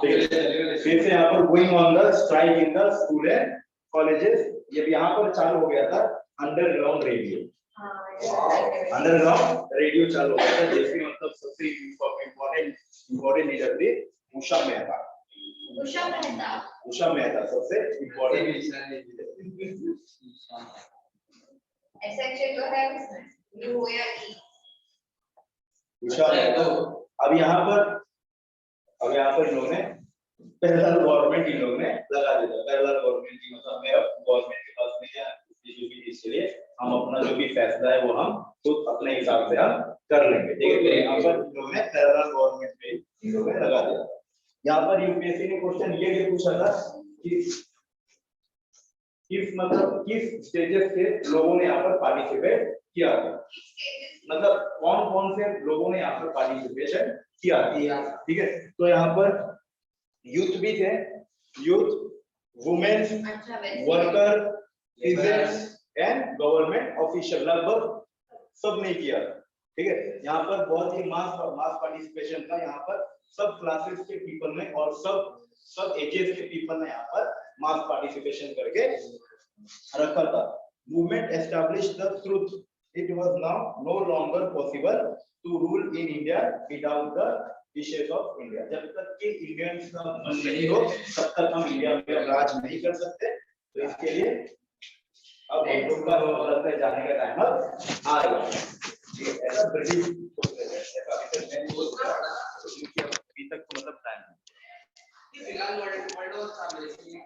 फिर से यहाँ पर going on the strike in the school and colleges, ये यहाँ पर चालू हो गया था अंडरग्राउंड रेडियो, अंडरग्राउंड रेडियो चालू हो गया था, जिसकी मतलब सबसे इम्पोर्टेंट लीडर थे उषा मेहता। उषा मेहता सबसे इम्पोर्टेंट। ऐसे तो है उसमें यू हो या ई। उषा मेहता। अब यहाँ पर इन लोगों ने पैरेलल गवर्नमेंट इन लोगों ने लगा दिया। पैरेलल गवर्नमेंट की मतलब मैं गवर्नमेंट के पास में क्या जो भी इसके लिए हम अपना जो भी फैसला है वो हम खुद अपने हिसाब से हम कर लेंगे, ठीक है। तो यहाँ पर इन लोगों ने पैरेलल गवर्नमेंट पे इन लोगों ने लगा दिया। यहाँ पर यूपीएससी ने क्वेश्चन ये भी पूछा था कि किस स्टेजेस से लोगों ने यहाँ पर पार्टिसिपेट किया था, मतलब कौन कौन से लोगों ने यहाँ पर पार्टिसिपेशन किया, ठीक है। तो यहाँ पर यूथ भी थे, youth, women's, worker, citizens and government official, लगभग सब ने किया, ठीक है। यहाँ पर बहुत ही मास पार्टिसिपेशन था, यहाँ पर सब क्लासेस के पीपल ने और सब एजेस के पीपल ने यहाँ पर मास पार्टिसिपेशन करके रखा था। Movement establish the truth, it was now no longer possible to rule in India without the wishes of India. जब तक कि इंडियंस का मन नहीं हो तब तक हम इंडिया में राज नहीं कर सकते। तो इसके लिए अब हम लोग का भारत में जाने का टाइम आ गया। ऐसा ब्रिटिश अभी तक तो मतलब टाइम है। फिलहाल वर्ल्ड वॉर था बेसिकली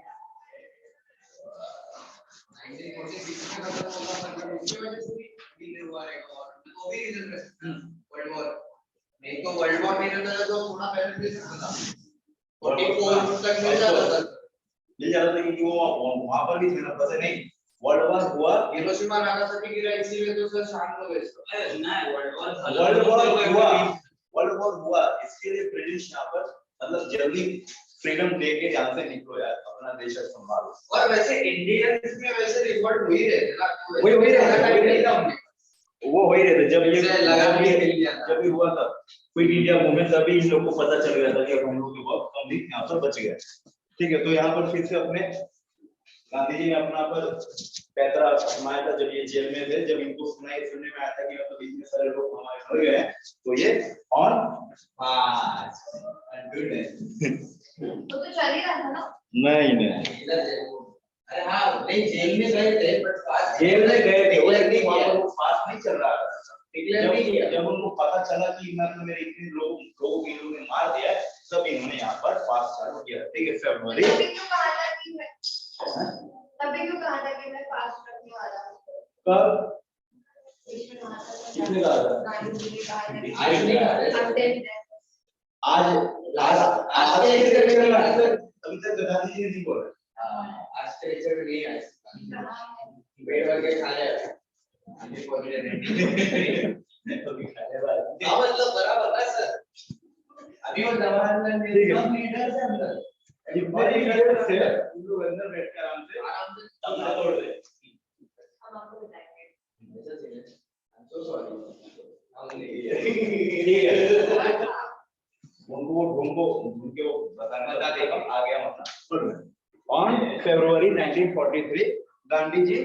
1946 में खत्म होगा, मतलब उसकी वजह से भी डिले हुआ रहेगा और तो भी रीजन है वर्ल्ड वॉर। नहीं तो वर्ल्ड वॉर नहीं रहता तो थोड़ा पहले भी सकता था, 44 तक मिल जाता था क्योंकि वो वहां पर भी थे ना, पता नहीं वर्ल्ड वॉर हुआ, हिरोशिमा नागासाकी गिरा इसीलिए तो सर शांत हो गए। नहीं वर्ल्ड वॉर हुआ इसके लिए ब्रिटिश यहाँ पर मतलब जल्दी फ्रीडम दे के यहाँ से निकलो यार, अपना देश संभालो। और वैसे इंडियंस में वैसे रिवॉल्ट हो ही रहे थे ना, वही नहीं था उनके, वो हो ही रहे थे जब ये जब भी हुआ था क्विट इंडिया मूवमेंट, तभी इन लोगों को पता चल गया था कि अब हम लोग के बहुत कम ही यहाँ पर बच गए, ठीक है। तो यहाँ पर फिर से अपने गांधी जी ने अपना पर पैतरा आजमाया था जब ये जेल में थे, जब इनको सुनने में आया था कि मतलब इतने सारे लोग हमारे मर गए हैं, तो ये ऑन वो तो चल ही रहा था ना। नहीं अरे हाँ नहीं जेल में गए थे बट जेल में गए थे, वो नहीं वहां पर वो फास्ट नहीं चल रहा था। जब उनको पता चला कि मतलब मेरे इतने लोग इन लोगों ने मार दिया, तब इन्होंने यहाँ पर फास्ट चालू किया, ठीक है। फरवरी तभी क्यों कहा था कि मैं फास्ट रखने वाला हूँ? कब किसने कहा था? गांधी जी ने कहा था कि आज नहीं कहा था। आज अभी तक गांधी जी नहीं बोला। आज के लेक्चर में नहीं आया, पेट भर के खा लिया आगे पहुंचे नहीं अभी खाने वाला क्या मतलब बराबर है सर। अभी वो जवाहरलाल नेहरू सब लीडर्स हैं अंदर, जितने भी लीडर्स थे उन लोग अंदर बैठकर आराम से तबला तोड़ रहे। हम आपको बताएंगे। ऐसा सीन है, आई एम सो सॉरी हम नहीं उनको ढूंढ के वो बता देगा आ गया मतलब। On February 1943, Gandhi ji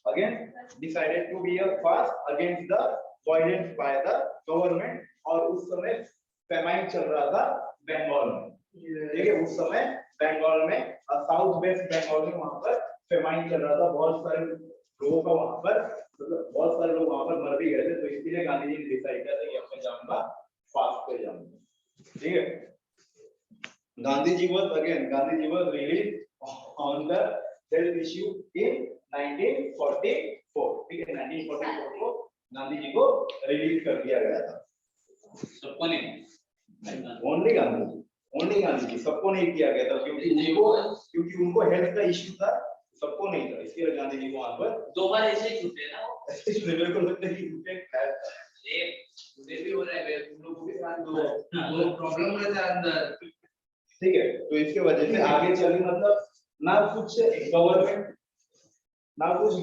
again decided to be a fast against the violence by the government, और उस समय फेमाइन चल रहा था बंगाल में, ठीक है। उस समय बंगाल में साउथ वेस्ट बंगाल में वहां पर फेमाइन चल रहा था, बहुत सारे लोगों का वहां पर मतलब बहुत सारे लोग वहां पर मर भी गए थे। तो इसलिए गांधी जी ने डिसाइड किया था कि अब मैं जाऊंगा फास्ट पे जाऊंगा, ठीक है। Gandhi was released on the health issue in 1944. ठीक है, 1944 को गांधी जी को रिलीज कर दिया गया था। सबको नहीं, ओनली गांधी जी, सबको नहीं किया गया था क्योंकि उनको हेल्थ का इश्यू था, सबको नहीं था, इसलिए गांधी जी को वहां पर 2 बार ऐसे ही छूटे ना वो। मेरे को लगता है कि इम्पैक्ट है। ये भी हो रहा है, उन लोगों के साथ दो प्रॉब्लम रहता है अंदर। ठीक है, तो इसके वजह से आगे चली मतलब ना कुछ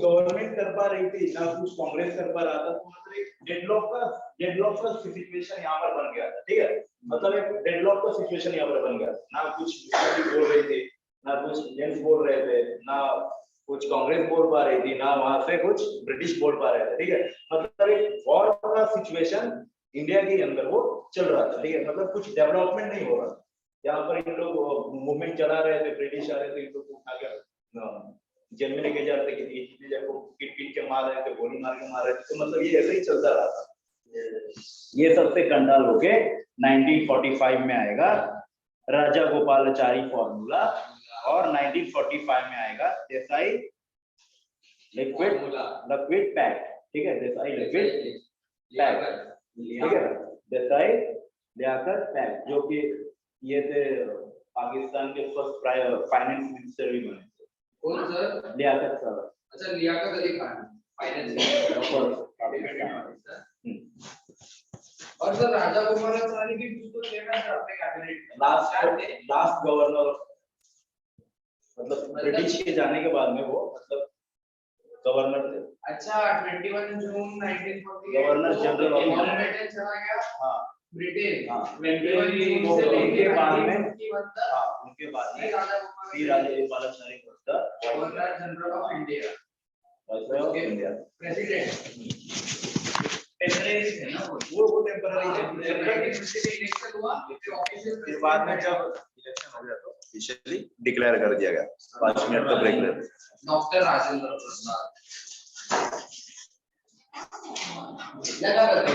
गवर्नमेंट कर पा रही थी, ना कुछ कांग्रेस कर पा रहा था, तो मतलब एक डेडलॉक का सिचुएशन यहाँ पर बन गया था। ठीक है, मतलब एक डेडलॉक का सिचुएशन यहाँ पर बन गया, ना कुछ बोल रहे थे, ना कुछ जेंट्स बोल रहे थे, ना कुछ कांग्रेस बोल पा रही थी, ना वहां से कुछ ब्रिटिश बोल पा रहे थे। ठीक है, मतलब एक वॉर का सिचुएशन इंडिया के अंदर वो चल रहा था। ठीक है, मतलब कुछ डेवलपमेंट नहीं हो रहा था। यहाँ पर इन लोग मूवमेंट चला रहे थे, ब्रिटिश आ रहे थे, इन लोग को उठा के जेल में लेके जा रहे थे, किसी जगह को पीट के मार रहे थे, गोली मार के मार रहे थे। तो मतलब ये ऐसे ही चलता रहा था। ये सबसे कंडाल होके 1945 में आएगा राजा गोपालाचारी फॉर्मूला, और 1945 में आएगा देसाई लिक्विड पैक्ट। ठीक है, देसाई लिक्विड पैक्ट। ठीक है, देसाई लियाकत पैक्ट, जो कि ये थे पाकिस्तान के फर्स्ट फाइनेंस मिनिस्टर भी बने थे। कौन सर? लियाकत सर। अच्छा, लियाकत अली खान और सर राजा गोपालाचारी भी कुछ तो लेना था अपने कैबिनेट में। लास्ट गवर्नर, मतलब ब्रिटिश के जाने के बाद में वो मतलब गवर्नर थे। अच्छा, 21 जून 1948 गवर्नर जनरल ऑफ माउंटबेटन चला गया। हाँ, ब्रिटेन। हाँ, 21 जून से लेके बाद में उनके बाद C Rajagopalachari governor general of India, president. Temporary थे ना वो टेम्पररी थे। 1950 में इलेक्शन हुआ, फिर ऑफिशियल फिर बाद में जब इलेक्शन हो गया तो ऑफिशियली डिक्लेयर कर दिया गया। 5 मिनट का ब्रेक लेते हैं। डॉक्टर राजेंद्र प्रसाद लगा करते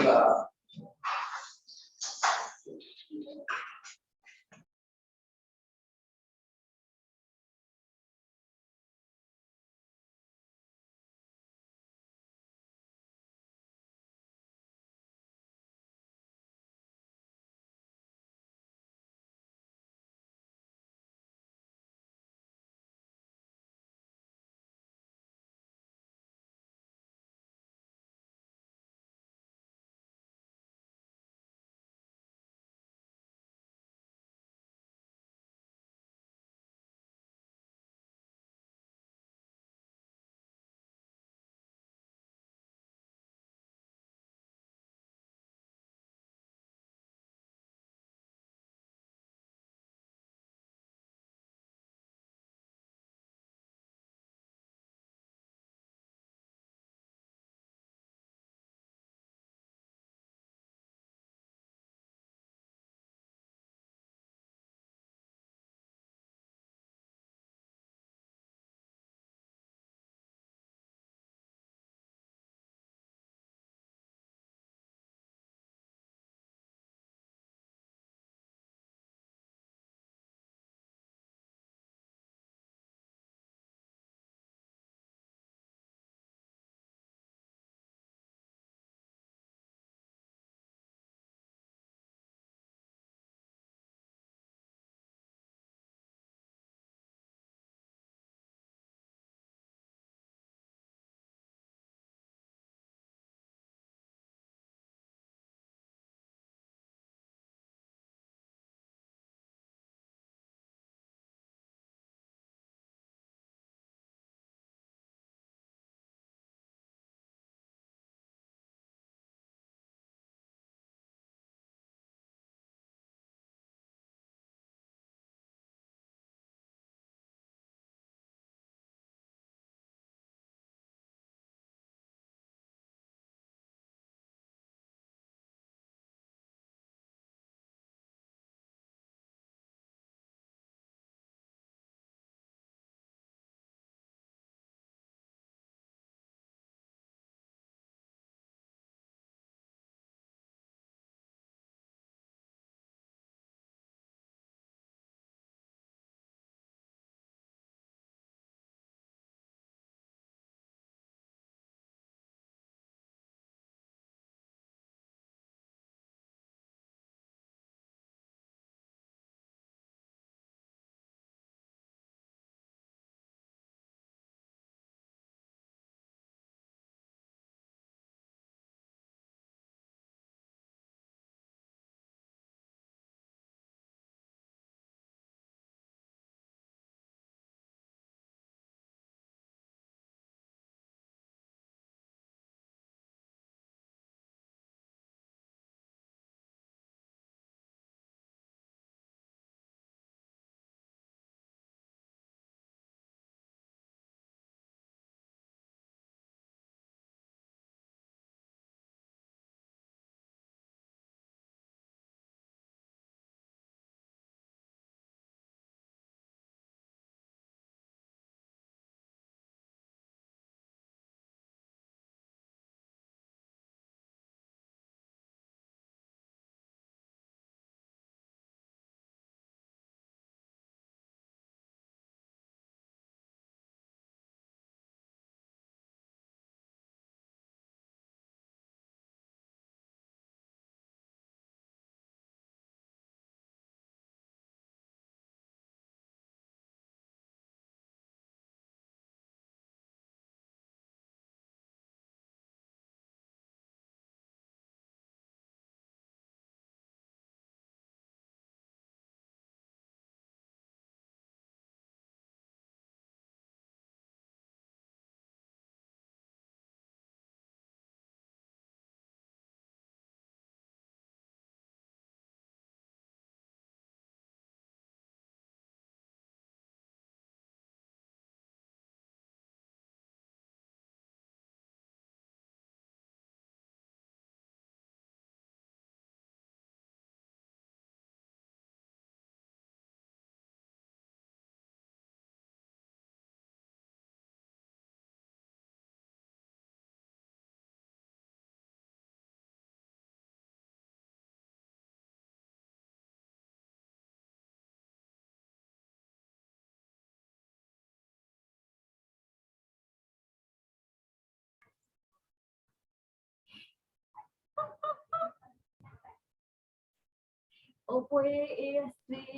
ओप्पो ए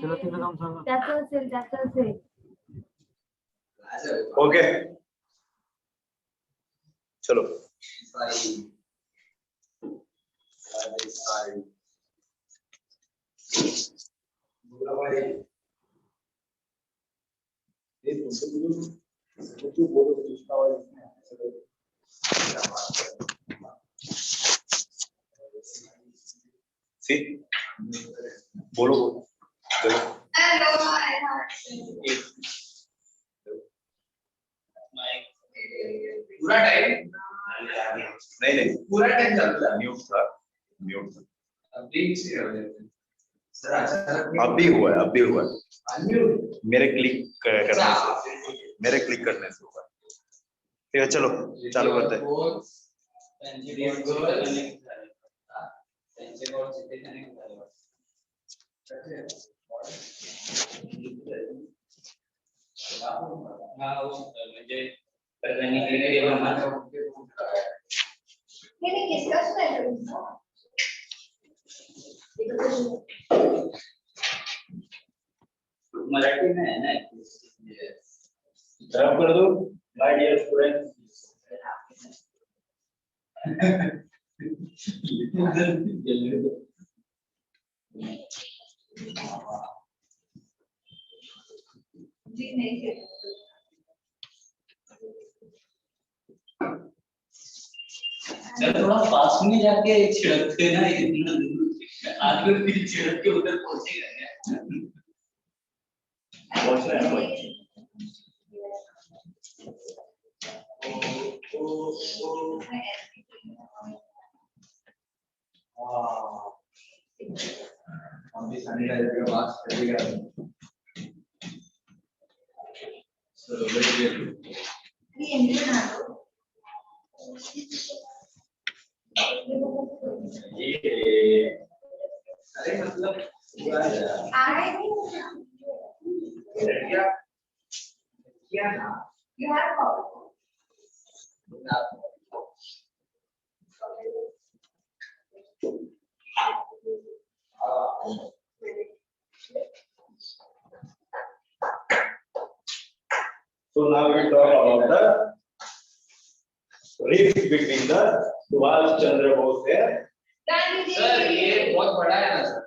चलो तीन काम सांगा. त्याचं असेल ओके चलो सी बोलो हेलो पूरा टाइम नहीं नहीं पूरा टाइम चल रहा है म्यूट था अभी से हो जाते हैं सर अचानक अब भी हुआ है अनम्यूट मेरे क्लिक करने से हुआ ठीक है चलो चालू करते हैं नहीं किसका स्टाइल मराठी में है ना सर्व कर दो माय डियर स्टूडेंट्स जी नहीं सर थोड़ा पास में जाके छिड़कते ना इतना दूर आगे फिर छिड़क के उधर पहुंचेगा क्या पहुंच रहे हैं ना भाई अभी सैनिटाइजर के पास चलेगा सर ये इंडियन बना दो ये अरे मतलब आ रहे लड़कियां क्या ना you have So now we will talk about the rift between the Subhash Chandra Bose and Gandhi ji sir ये बहुत बड़ा है ना सर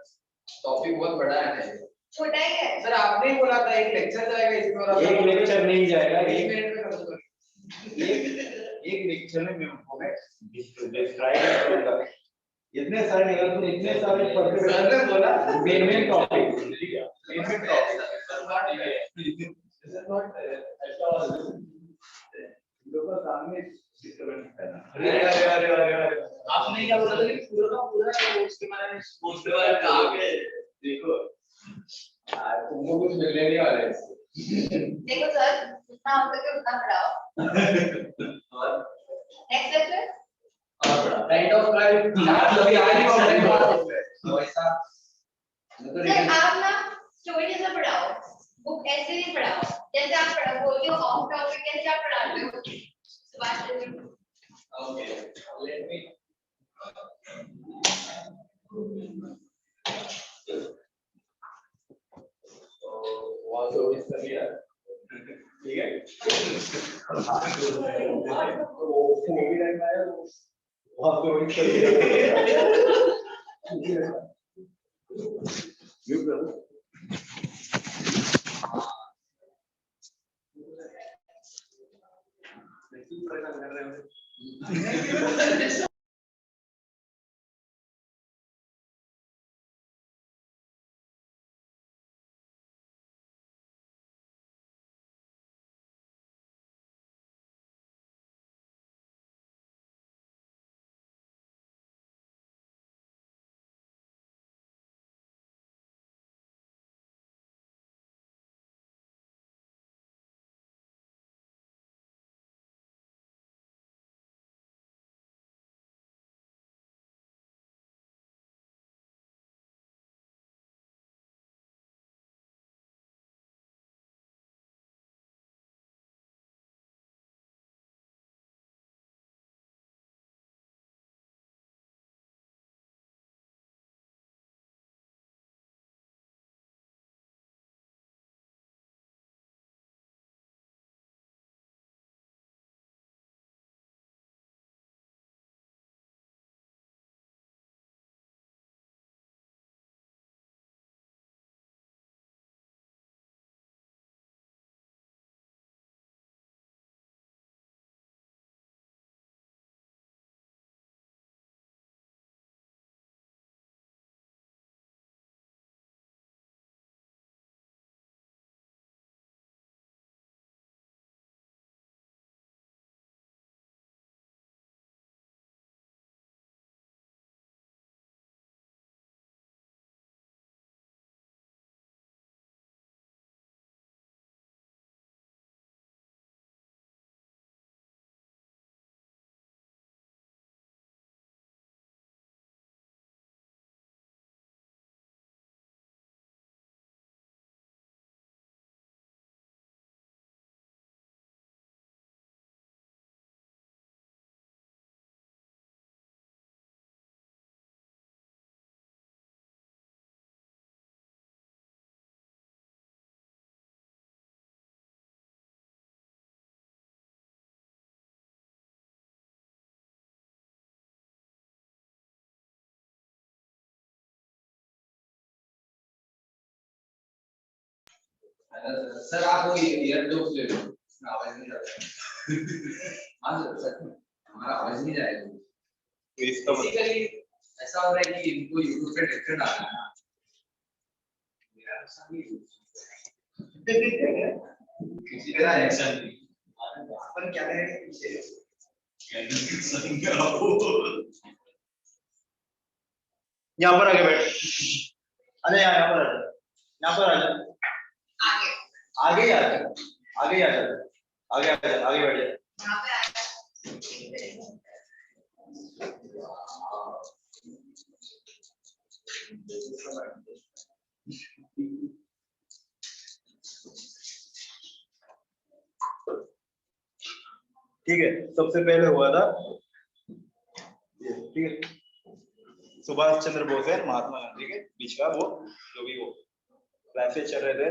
टॉपिक बहुत बड़ा है ना ये छोटा ही है सर आपने ही बोला था एक लेक्चर जाएगा इसमें और एक लेक्चर नहीं जाएगा एक मिनट में खत्म कर एक लेक्चर में मैं उनको मैं डिस्क्राइब करूंगा इतने सारे निकाल तो इतने सारे पढ़ते सर ने बोला मेन टॉपिक ठीक है main topic This is not लोगों का सामने डिस्टर्बेंस है ना अरे आपने क्या बोला था कि पूरा का पूरा उसके बारे में उसके बारे में कहा कि देखो तुमको कुछ मिलने नहीं वाला है इससे। देखो सर जितना हो सके उतना पढ़ाओ और next lecture right of private अभी आज ही ऑलरेडी बात हो गई तो ऐसा सर आप ना स्टोरी जैसा पढ़ाओ बुक ऐसे नहीं पढ़ाओ जैसे आप बोलते हो ऑफ टॉपिक कैसे आप पढ़ाते हो Subhash Chandra okay let me वहाँ तो इस तरह ठीक है वो भी रहना है वहाँ तो इस तरह सर आप वो ईयर जो ले लो, उसमें आवाज नहीं जाता। हाँ सर हमारा आवाज नहीं जाएगा। तो इसका मतलब बेसिकली ऐसा हो रहा है कि इनको यूट्यूब पे लेक्चर डालना है ना, मेरा नुकसान नहीं है। किसी का एक्शन नहीं, अपन क्या करेंगे पीछे यहाँ पर आके बैठ, अरे यहाँ पर आ जा, यहाँ पर आ जा, आगे आगे ही आ जा, आगे ही आ जा, आगे आ जा, आगे बैठ जा। यहाँ पे आया ठीक है, सबसे पहले हुआ था ठीक है, सुभाष चंद्र बोस है महात्मा गांधी के बीच का वो जो भी वो क्लैशेस चल रहे थे,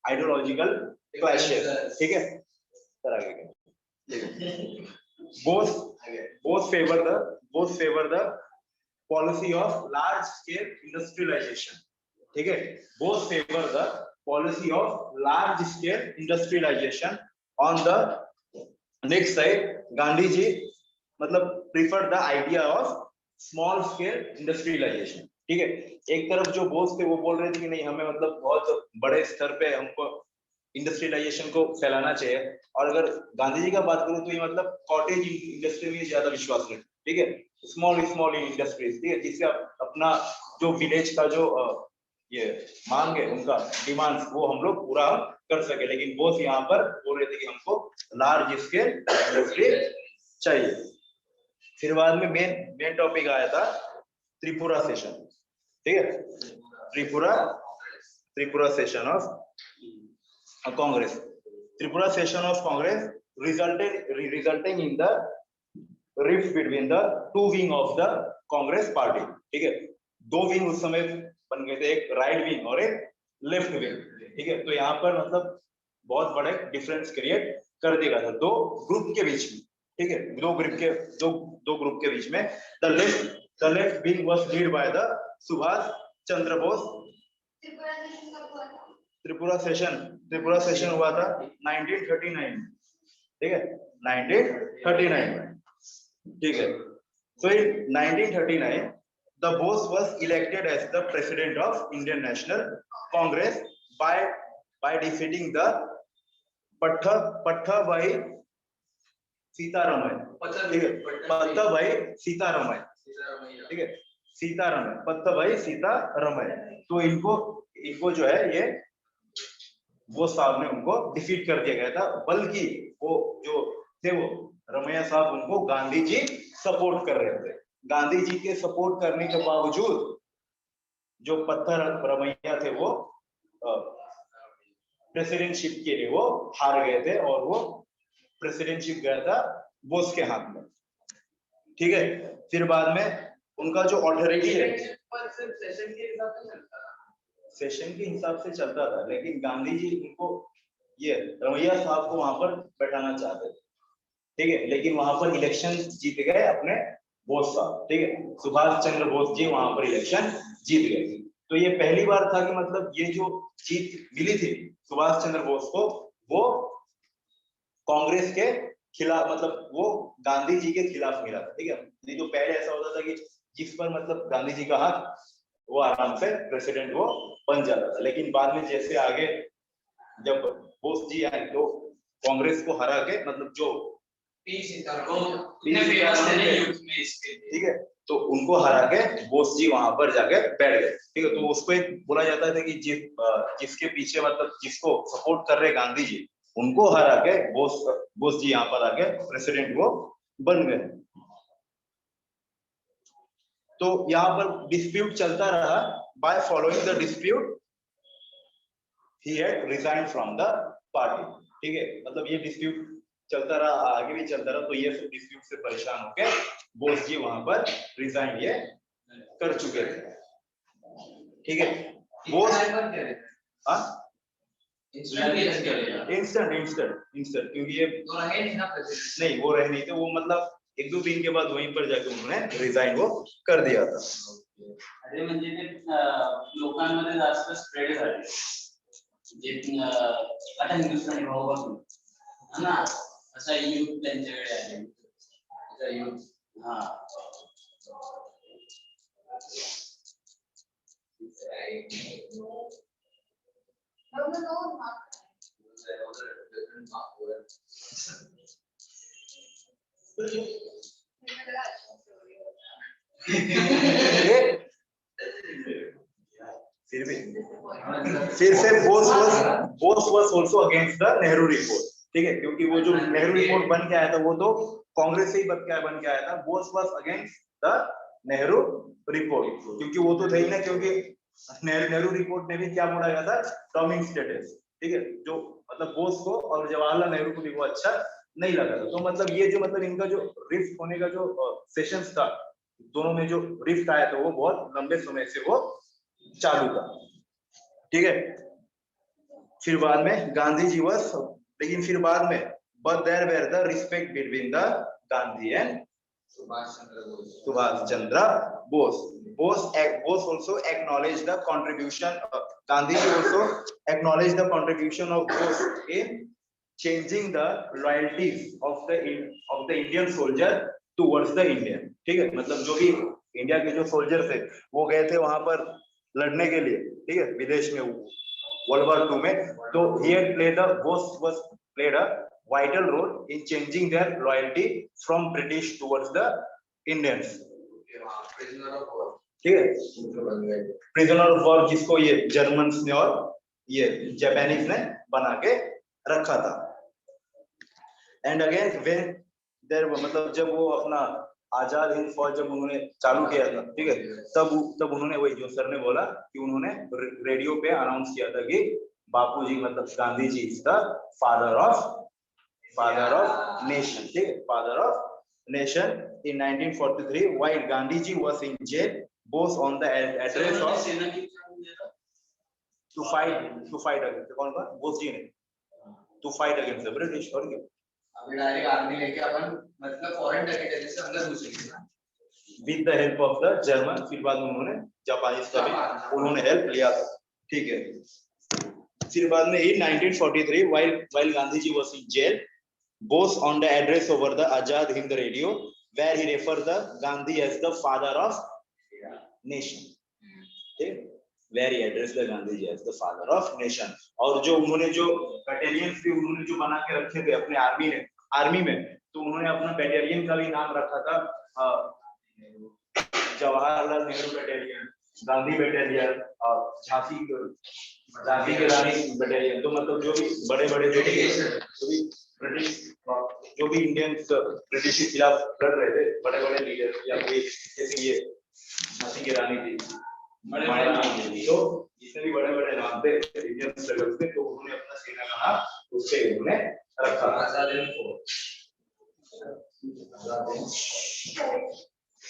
आइडियोलॉजिकल क्लैशेस, ठीक है सर आगे के Bose favour the policy of large scale industrialisation, ठीक है, Bose favour the policy of large scale industrialisation on the next side Gandhi ji मतलब prefer the idea of small scale industrialisation, ठीक है। एक तरफ जो बोस थे वो बोल रहे थे कि नहीं हमें मतलब बहुत बड़े स्तर पे हमको इंडस्ट्रियलाइजेशन को फैलाना चाहिए, और अगर गांधी जी का बात करूं तो ये मतलब कॉटेज इंडस्ट्री में ज्यादा विश्वास रखते, ठीक है, स्मॉल इंडस्ट्रीज, ठीक है, जिससे अपना जो विलेज का जो ये मांग है उनका डिमांड्स वो हम लोग पूरा कर सके, लेकिन बोस यहाँ पर बोल रहे थे कि हमको लार्ज स्केल इंडस्ट्री चाहिए। फिर बाद में मेन टॉपिक आया था त्रिपुरा सेशन, ठीक है, Tripura session of Congress, Tripura session of Congress resulting in the rift between the two wing of the Congress party, ठीक है, दो विंग उस समय बन गए थे, एक राइट विंग और एक लेफ्ट विंग, ठीक है। तो यहाँ पर मतलब बहुत बड़े डिफरेंस क्रिएट कर दिया था दो ग्रुप के बीच में, ठीक है, दो ग्रुप के बीच में। The left wing was lead by the Subhash Chandra Bose. Tripura session हुआ था 1939, ठीक है, 1939, ठीक है। So in 1939 the Bose was elected as the president of Indian National Congress by defeating the Pattabhai Sitaramai, ठीक है, पत्ताभाई सीतारमण, ठीक है, सीतारमण, पत्ताभाई सीतारमण। तो इनको जो है ये वो साहब ने उनको डिफीट कर दिया गया था, बल्कि वो जो थे वो रमैया साहब उनको गांधी जी सपोर्ट कर रहे थे। गांधी जी के सपोर्ट करने के बावजूद जो पत्थर रमैया थे वो प्रेसिडेंटशिप के लिए वो हार गए थे, और वो प्रेसिडेंटशिप गया था बोस के हाथ में, ठीक है। फिर बाद में उनका जो अथॉरिटी है सेशन के हिसाब से चलता था, लेकिन गांधी जी उनको ये रमैया साहब को वहां पर बैठाना चाहते थे, ठीक है, लेकिन वहां पर इलेक्शन जीत गए अपने बोस साहब, ठीक है, सुभाष चंद्र बोस जी वहां पर इलेक्शन जीत गए। तो ये पहली बार था कि मतलब ये जो जीत मिली थी सुभाष चंद्र बोस को, वो कांग्रेस के खिलाफ, मतलब वो गांधी जी के खिलाफ मिला था, ठीक है। नहीं तो पहले ऐसा होता था कि जिस पर मतलब गांधी जी का हक, वो आराम से प्रेसिडेंट वो बन जाता था, लेकिन बाद में जैसे आगे जब बोस जी आए तो कांग्रेस को हरा के मतलब जो ठीक है, तो उनको हरा के बोस जी वहां पर जाके बैठ गए, ठीक है। तो उसको एक बोला जाता था कि जिसके पीछे मतलब जिसको सपोर्ट कर रहे गांधी जी, उनको हरा के बोस जी यहाँ पर आके प्रेसिडेंट वो बन गए। तो यहाँ पर डिस्प्यूट चलता रहा, by following the dispute he had resigned from the party, ठीक है, मतलब ये डिस्प्यूट चलता रहा, आगे भी चलता रहा। तो ये सब डिस्प्यूट से परेशान होकर बोस जी वहां पर रिजाइन ये कर चुके थे, ठीक है। बोस इंस्टेंट क्योंकि ये नहीं वो रह नहीं थे, वो मतलब एक दो दिन के बाद वहीं पर जाके उन्होंने रिजाइन वो कर दिया था। अरे म्हणजे ते लोकांमध्ये जास्त स्प्रेड झाले, जे आता हिंदुस्थानी भाऊ बघून हा ना असा युथ त्यांच्याकडे आहे असा युथ हा No, no, no, not. मुझे लगा अच्छा story होगा। फिर भी Disappointing. फिर से Bose was also against the Nehru report, ठीक है, क्योंकि वो जो नेहरू रिपोर्ट बन के आया था वो तो कांग्रेस से ही बन के आया था। Bose was against the Nehru report, क्योंकि वो तो थे ही ना, क्योंकि नेहरू रिपोर्ट ने भी क्या बोला गया था, डोमिंग स्टेटस, ठीक है, जो मतलब बोस को और जवाहरलाल नेहरू को भी वो अच्छा नहीं लगा था। तो मतलब ये जो मतलब इनका जो रिफ्ट होने का जो सेशंस था, दोनों में जो रिफ्ट आया था वो बहुत लंबे समय से वो चालू था, ठीक है। फिर बाद में गांधी जी वॉज, लेकिन फिर बाद में but there were the respect between the Gandhi and Subhash Chandra Bose. Bose also acknowledged the contribution. Gandhi also acknowledged the contribution of Bose in changing the loyalties of the Indian soldier towards the Indian. ठीक है, मतलब जो भी India के जो soldier थे वो गए थे वहां पर लड़ने के लिए, ठीक है, विदेश में वर्ल्ड वॉर 2 में, तो he had played a vital role in changing their loyalty from British towards the Indians. ठीक है, प्रिजनर ऑफ वॉर जिसको ये जर्मन्स ने और ये जापानीज ने बना के रखा था। एंड अगेन व्हेन देयर मतलब जब वो अपना आजाद हिंद फौज जब उन्होंने चालू किया था, ठीक है, तब उन्होंने वही जो सर ने बोला कि उन्होंने रेडियो पे अनाउंस किया था कि बापूजी मतलब Gandhi ji is the father of nation, ठीक है, father of nation. In 1943 while Gandhi ji was in jail, Bose on the address of सेना की to fight against कौन था, बोस जी ने, to fight against the British, और क्या, अभी डायरेक्ट आर्मी लेके अपन मतलब फॉरेन टेरिटरी से अंदर घुसेंगे ना, with the help of the German. फिर बाद में उन्होंने जापानीज का भी उन्होंने हेल्प लिया था, ठीक है। फिर बाद में in 1943 while Gandhi ji was in jail, Bose on the address over the Azad Hind radio where he referred the Gandhi as the father of nation, ठीक, where he addressed the Gandhi ji as the father of nation। और जो उन्होंने जो battalions भी उन्होंने जो बना के रखे थे अपने आर्मी में, तो उन्होंने अपना बटालियन का भी नाम रखा था जवाहरलाल नेहरू बटालियन, गांधी बटालियन और झांसी के रानी बटालियन। तो मतलब जो भी बड़े जो भी ब्रिटिश जो भी इंडियंस ब्रिटिश के खिलाफ लड़ रहे थे, बड़े लीडर या कोई जैसे ये झांसी की रानी थी, तो जितने भी बड़े नाम थे इंडियन स्ट्रगल्स में, तो उन्होंने अपना सेना का नाम उससे उन्होंने रखा। आजाद हिंद फौज,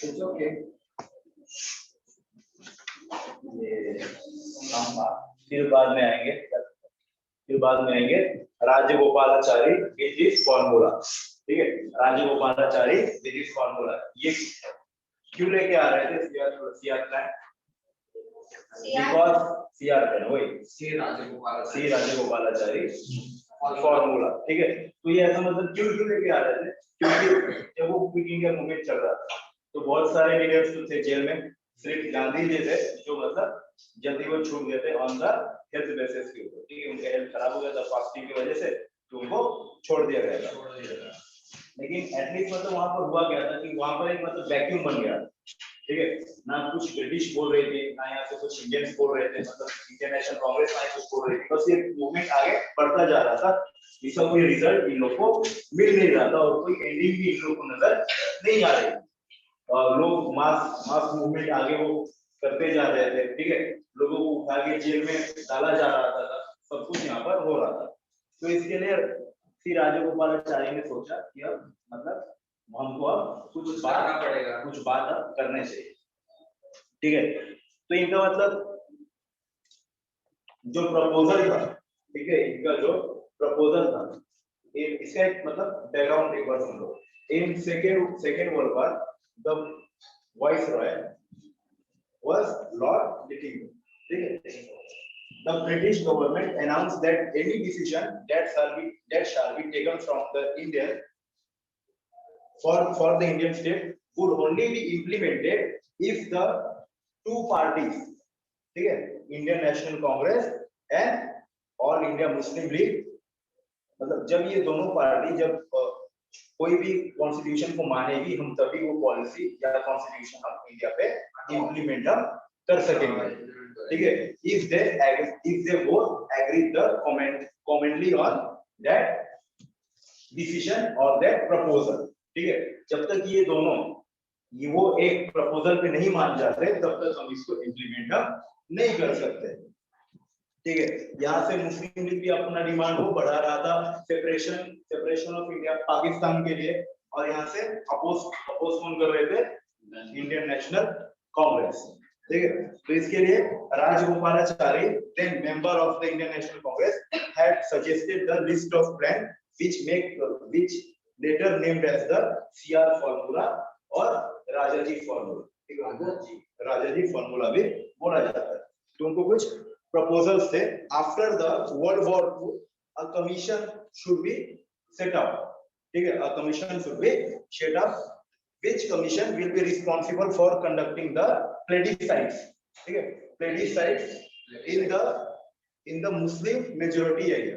इट्स ओके। फिर बाद में आएंगे राजगोपालाचारी विद दिस फॉर्मूला, ठीक है, राजगोपालाचारी विद दिस फॉर्मूला। ये क्यों लेके आ रहे थे CR plan, because CR plan वही सी राजगोपालाचारी फॉर्मूला, ठीक है। तो ये ऐसा मतलब क्यों लेके आ रहे थे, क्योंकि जब वो क्विट इंडिया मूवमेंट चल रहा था तो बहुत सारे लीडर्स तो थे जेल में, सिर्फ गांधी जी थे जो मतलब जल्दी वो छूट गए थे ऑन द हेल्थ बेसिस के ऊपर, ठीक है, उनका हेल्थ खराब हो गया था फास्टिंग की वजह से, तो उनको छोड़ दिया गया था। लेकिन एटलीस्ट मतलब वहां पर हुआ क्या था कि वहां पर एक मतलब वैक्यूम बन गया, ठीक है, ना कुछ ब्रिटिश बोल रहे थे ना यहाँ से कुछ इंडियंस बोल रहे थे, मतलब इंटरनेशनल कांग्रेस ना कुछ बोल रही थी, बस ये मूवमेंट आगे बढ़ता जा रहा था, इसका कोई रिजल्ट इन लोगों को मिल नहीं रहा था और कोई एंडिंग भी इन लोगों को नजर नहीं आ रही। लोग मास मूवमेंट आगे वो करते जा रहे थे, ठीक है, लोगों को उठा के जेल में डाला जा रहा था, सब कुछ यहाँ पर हो रहा था। तो इसके लिए फिर राजगोपालाचारी ने सोचा कि अब मतलब हमको अब कुछ बात अब करने चाहिए, ठीक है। तो इनका मतलब जो प्रपोजल था, ठीक है, इनका जो प्रपोजल था, इसका एक मतलब बैकग्राउंड एक बार सुन लो। In second world war the viceroy was Lord Lyttelton, ठीक है, the the British government announced that any decision that shall be taken from the Indian for the Indian state would only be implemented if the two parties, ठीक है, Indian National Congress and All India Muslim League, मतलब जब ये दोनों party जब कोई भी constitution को मानेगी, हम तभी वो पॉलिसी या कॉन्स्टिट्यूशन हम इंडिया पे इम्प्लीमेंट हम कर सकेंगे, ठीक है। if they both agree the commonly on that decision or that proposal, ठीक है। जब तक ये दोनों वो एक प्रपोजल पे नहीं मान जाते तब तक हम इसको इम्प्लीमेंट हम नहीं कर सकते, ठीक है। यहाँ से मुस्लिम लीग भी अपना डिमांड वो बढ़ा रहा था, सेपरेशन ऑफ इंडिया पाकिस्तान के लिए, और यहाँ से अपोज कौन कर रहे थे, इंडियन नेशनल कांग्रेस, ठीक है। तो इसके लिए Rajagopalachari, then member of the Indian National Congress, had suggested the list of plan which later named as the CR formula और राजाजी फॉर्मूला, ठीक है, उनको राजाजी फॉर्मूला भी बोला जाता है। तो उनको कुछ proposals थे। After the World War II, a commission should be set up, ठीक है, a commission should be set up, which commission will be responsible for conducting the plebiscites, ठीक है, plebiscites in the Muslim majority area।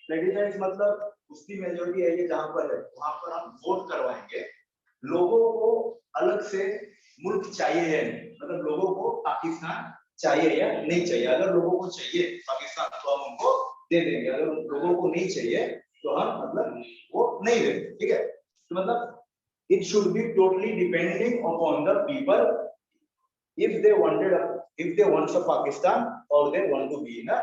प्लेबिसाइट्स मतलब उसकी majority area जहां पर है वहां पर हम वोट करवाएंगे, लोगों को अलग से मुल्क चाहिए या नहीं, मतलब लोगों को पाकिस्तान चाहिए या नहीं चाहिए। अगर लोगों को चाहिए पाकिस्तान तो हम उनको दे देंगे, अगर लोगों को नहीं चाहिए तो हम मतलब वो नहीं देंगे, ठीक है। तो मतलब it should be totally depending upon the people if they want a Pakistan or they want to be in a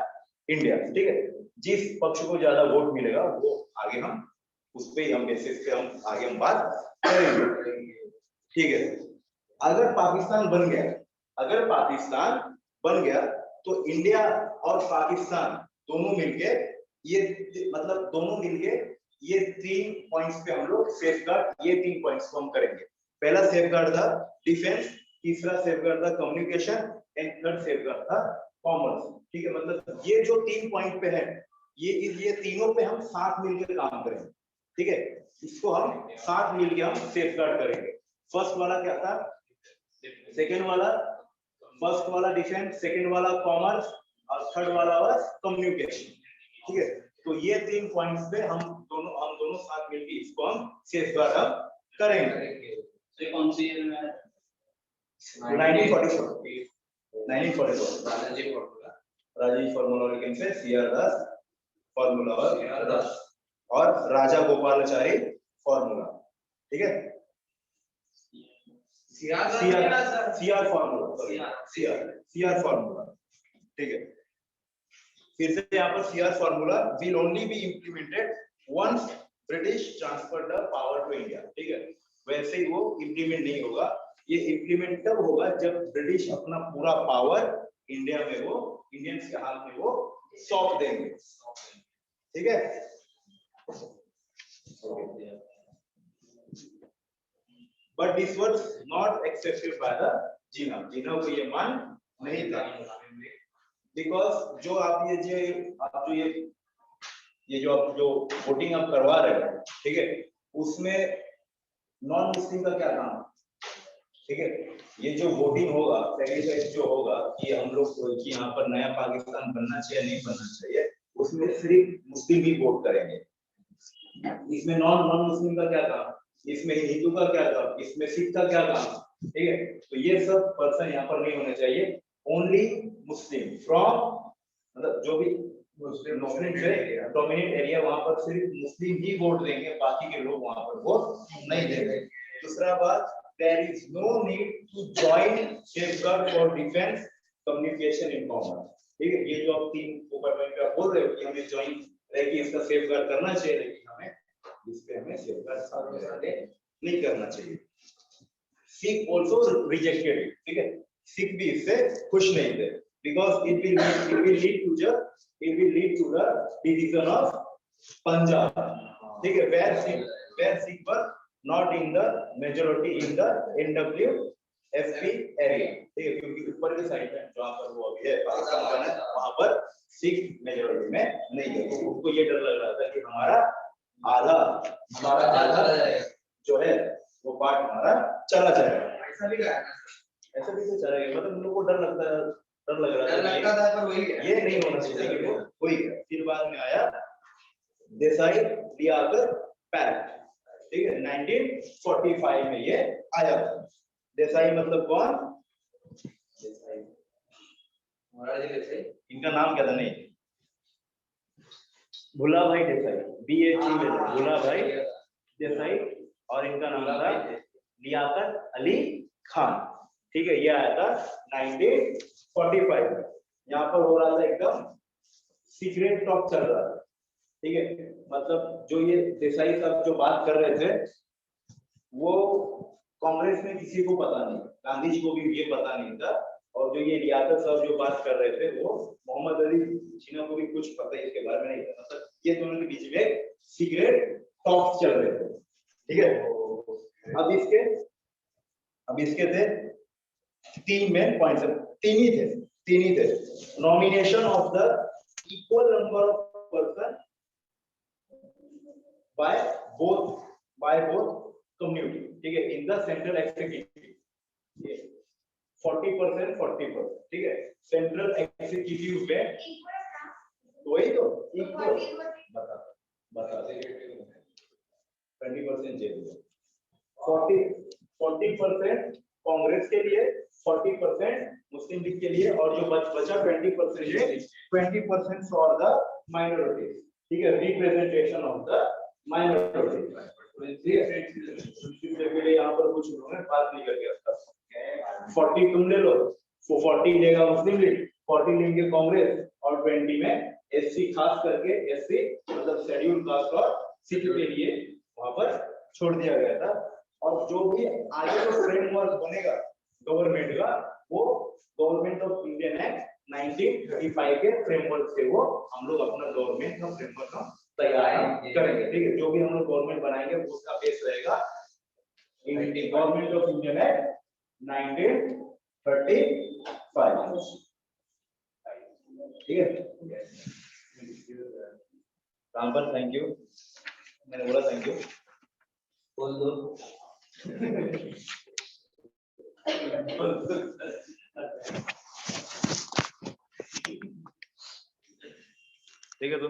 India, ठीक है। जिस पक्ष को ज्यादा वोट मिलेगा वो आगे हम उस पे हम बेसिस पे हम आगे हम बात करेंगे, ठीक है। अगर पाकिस्तान बन गया तो इंडिया और पाकिस्तान दोनों मिलके ये 3 पॉइंट्स पे हम लोग सेफगार्ड, ये 3 पॉइंट्स को हम करेंगे। पहला सेफगार्ड था डिफेंस, तीसरा सेफगार्ड था कम्युनिकेशन एंड थर्ड सेफगार्ड था कॉमर्स, ठीक है। मतलब ये जो 3 पॉइंट पे है ये तीनों पे हम साथ मिलकर काम करेंगे, ठीक है। इसको हम साथ मिलकर हम सेफगार्ड करेंगे। फर्स्ट वाला क्या था, फर्स्ट वाला डिफेंस, सेकंड वाला कॉमर्स और थर्ड वाला वाज कम्युनिकेशन, ठीक है। तो ये 3 पॉइंट्स पे हम दोनों साथ मिलकर इसको हम सेफगार्ड हम करेंगे। तो कौन सी ईयर में 1944 राजाजी फॉर्मूला और can say CR Das formula और राजा गोपालाचारी फॉर्मूला, ठीक है। CR फॉर्मूला, ठीक है। फिर से यहाँ पर CR formula will only be implemented once British transferred the power to India, ठीक है। वैसे ही वो इम्प्लीमेंट नहीं होगा, ये इम्प्लीमेंट तब होगा जब ब्रिटिश अपना पूरा पावर इंडिया में वो इंडियंस के हाथ में वो सौंप देंगे, ठीक है। But this was not accepted by the Jinnah को ये मान नहीं था, because जो आप जो वोटिंग आप करवा रहे हैं, ठीक है, उसमें नॉन मुस्लिम का क्या काम, ठीक है। ये जो वोटिंग होगा प्लेबिसाइट जो होगा कि हम लोग कि यहाँ पर नया पाकिस्तान बनना चाहिए नहीं बनना चाहिए, उसमें सिर्फ मुस्लिम ही वोट करेंगे। इसमें नॉन मुस्लिम का क्या काम, इसमें हिंदू का क्या काम, इसमें सिख का क्या काम, ठीक है। तो ये सब पर्सन यहाँ पर नहीं होने चाहिए। ओनली मुस्लिम फ्रॉम मतलब जो भी डोमिनेट एरिया वहां पर सिर्फ मुस्लिम ही वोट देंगे, बाकी के लोग वहां पर वोट नहीं देंगे। दूसरा बात, there is no need to join safeguard for defense, communication and commerce, ठीक है। ये जो आप 3 ऊपर पे बोल रहे हो कि हमें ज्वाइन रहे कि इसका सेफगार्ड करना चाहिए, लेकिन हमें इस पे हमें सेफगार्ड साथ में नहीं करना चाहिए। सिख also rejected it, ठीक है। सिख भी इससे खुश नहीं थे, because it will lead to the division of Punjab, ठीक है, where Sikh were not in the majority in the NWFP area, ठीक है, क्योंकि ऊपर की साइड में जहाँ पर वो अभी है पाकिस्तान बना है, वहां पर सिख मेजॉरिटी में नहीं है, तो उनको ये डर लग रहा था कि हमारा आधा जो है वो पार्ट हमारा चला जाएगा। ऐसा भी कहा ना ऐसा भी तो चलेगा, मतलब उन लोगों को डर लगता है, डर लग रहा डर था लगता था पर वही है ये नहीं होना चाहिए कि वो कोई। फिर बाद में आया देसाई लियाकत पैक्ट, ठीक है, 1945 में ये आया था। देसाई मतलब कौन? मोरारजी देसाई इनका नाम क्या था? नहीं, भुला भाई देसाई, BHE में भुला भाई देसाई, और इनका नाम था लियाकत अली खान, ठीक है। ये आया था 1945 में। यहाँ पर हो रहा था एकदम सीक्रेट टॉक चल रहा था, ठीक है, मतलब जो ये देसाई साहब जो बात कर रहे थे वो कांग्रेस में किसी को पता नहीं, गांधी जी को भी ये पता नहीं था, और जो ये लियाकत साहब जो बात कर रहे थे वो मोहम्मद अली जिन्ना को भी कुछ पता इसके बारे में नहीं था, मतलब ये दोनों के बीच में सीक्रेट टॉक्स चल रहे थे, ठीक है। अब इसके थे 3 मेन पॉइंट्स, तीन ही थे। Nomination of the equal number of person by both community, ठीक है, इन द सेंट्रल एक्जीक्यूटिव, 40%, ठीक है, सेंट्रल एक्जीक्यूटिव में वही तो इक्वल बता 20% जेल, 40% कांग्रेस के लिए, 40% मुस्लिम लीग के लिए, और जो बचा 20% है 20% फॉर द माइनॉरिटी, ठीक है, रिप्रेजेंटेशन ऑफ द माइनॉरिटी, ठीक है। के लिए यहाँ पर कुछ उन्होंने बात नहीं करके रखा, 40 तुम ले लो, 40 लेगा मुस्लिम लीग, 40 लेंगे कांग्रेस, और 20 में एससी, खास करके एससी मतलब शेड्यूल कास्ट और सिख के लिए वहां पर छोड़ दिया गया था। और जो भी आगे जो फ्रेमवर्क बनेगा गवर्नमेंट का, वो गवर्नमेंट ऑफ इंडियन एक्ट 1935 के फ्रेमवर्क से वो हम लोग अपना गवर्नमेंट का फ्रेमवर्क हम तैयार करेंगे, ठीक है। जो भी हम लोग गवर्नमेंट बनाएंगे उसका बेस रहेगा गवर्नमेंट ऑफ इंडियन एक्ट 1935, ठीक है। राम पर थैंक यू, मैंने बोला थैंक यू, बोल दो ठीक है। तो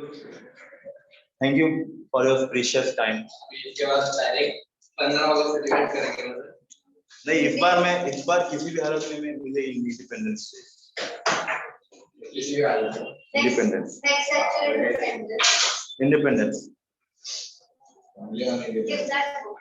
thank you for your precious time. इसके बाद डायरेक्ट 15 अगस्त सेलिब्रेट करेंगे मतलब नहीं, इस बार किसी भी हालत में मुझे इंडिपेंडेंस इसी हालत में independence Next section is independence. Independence ले आने के Give that book.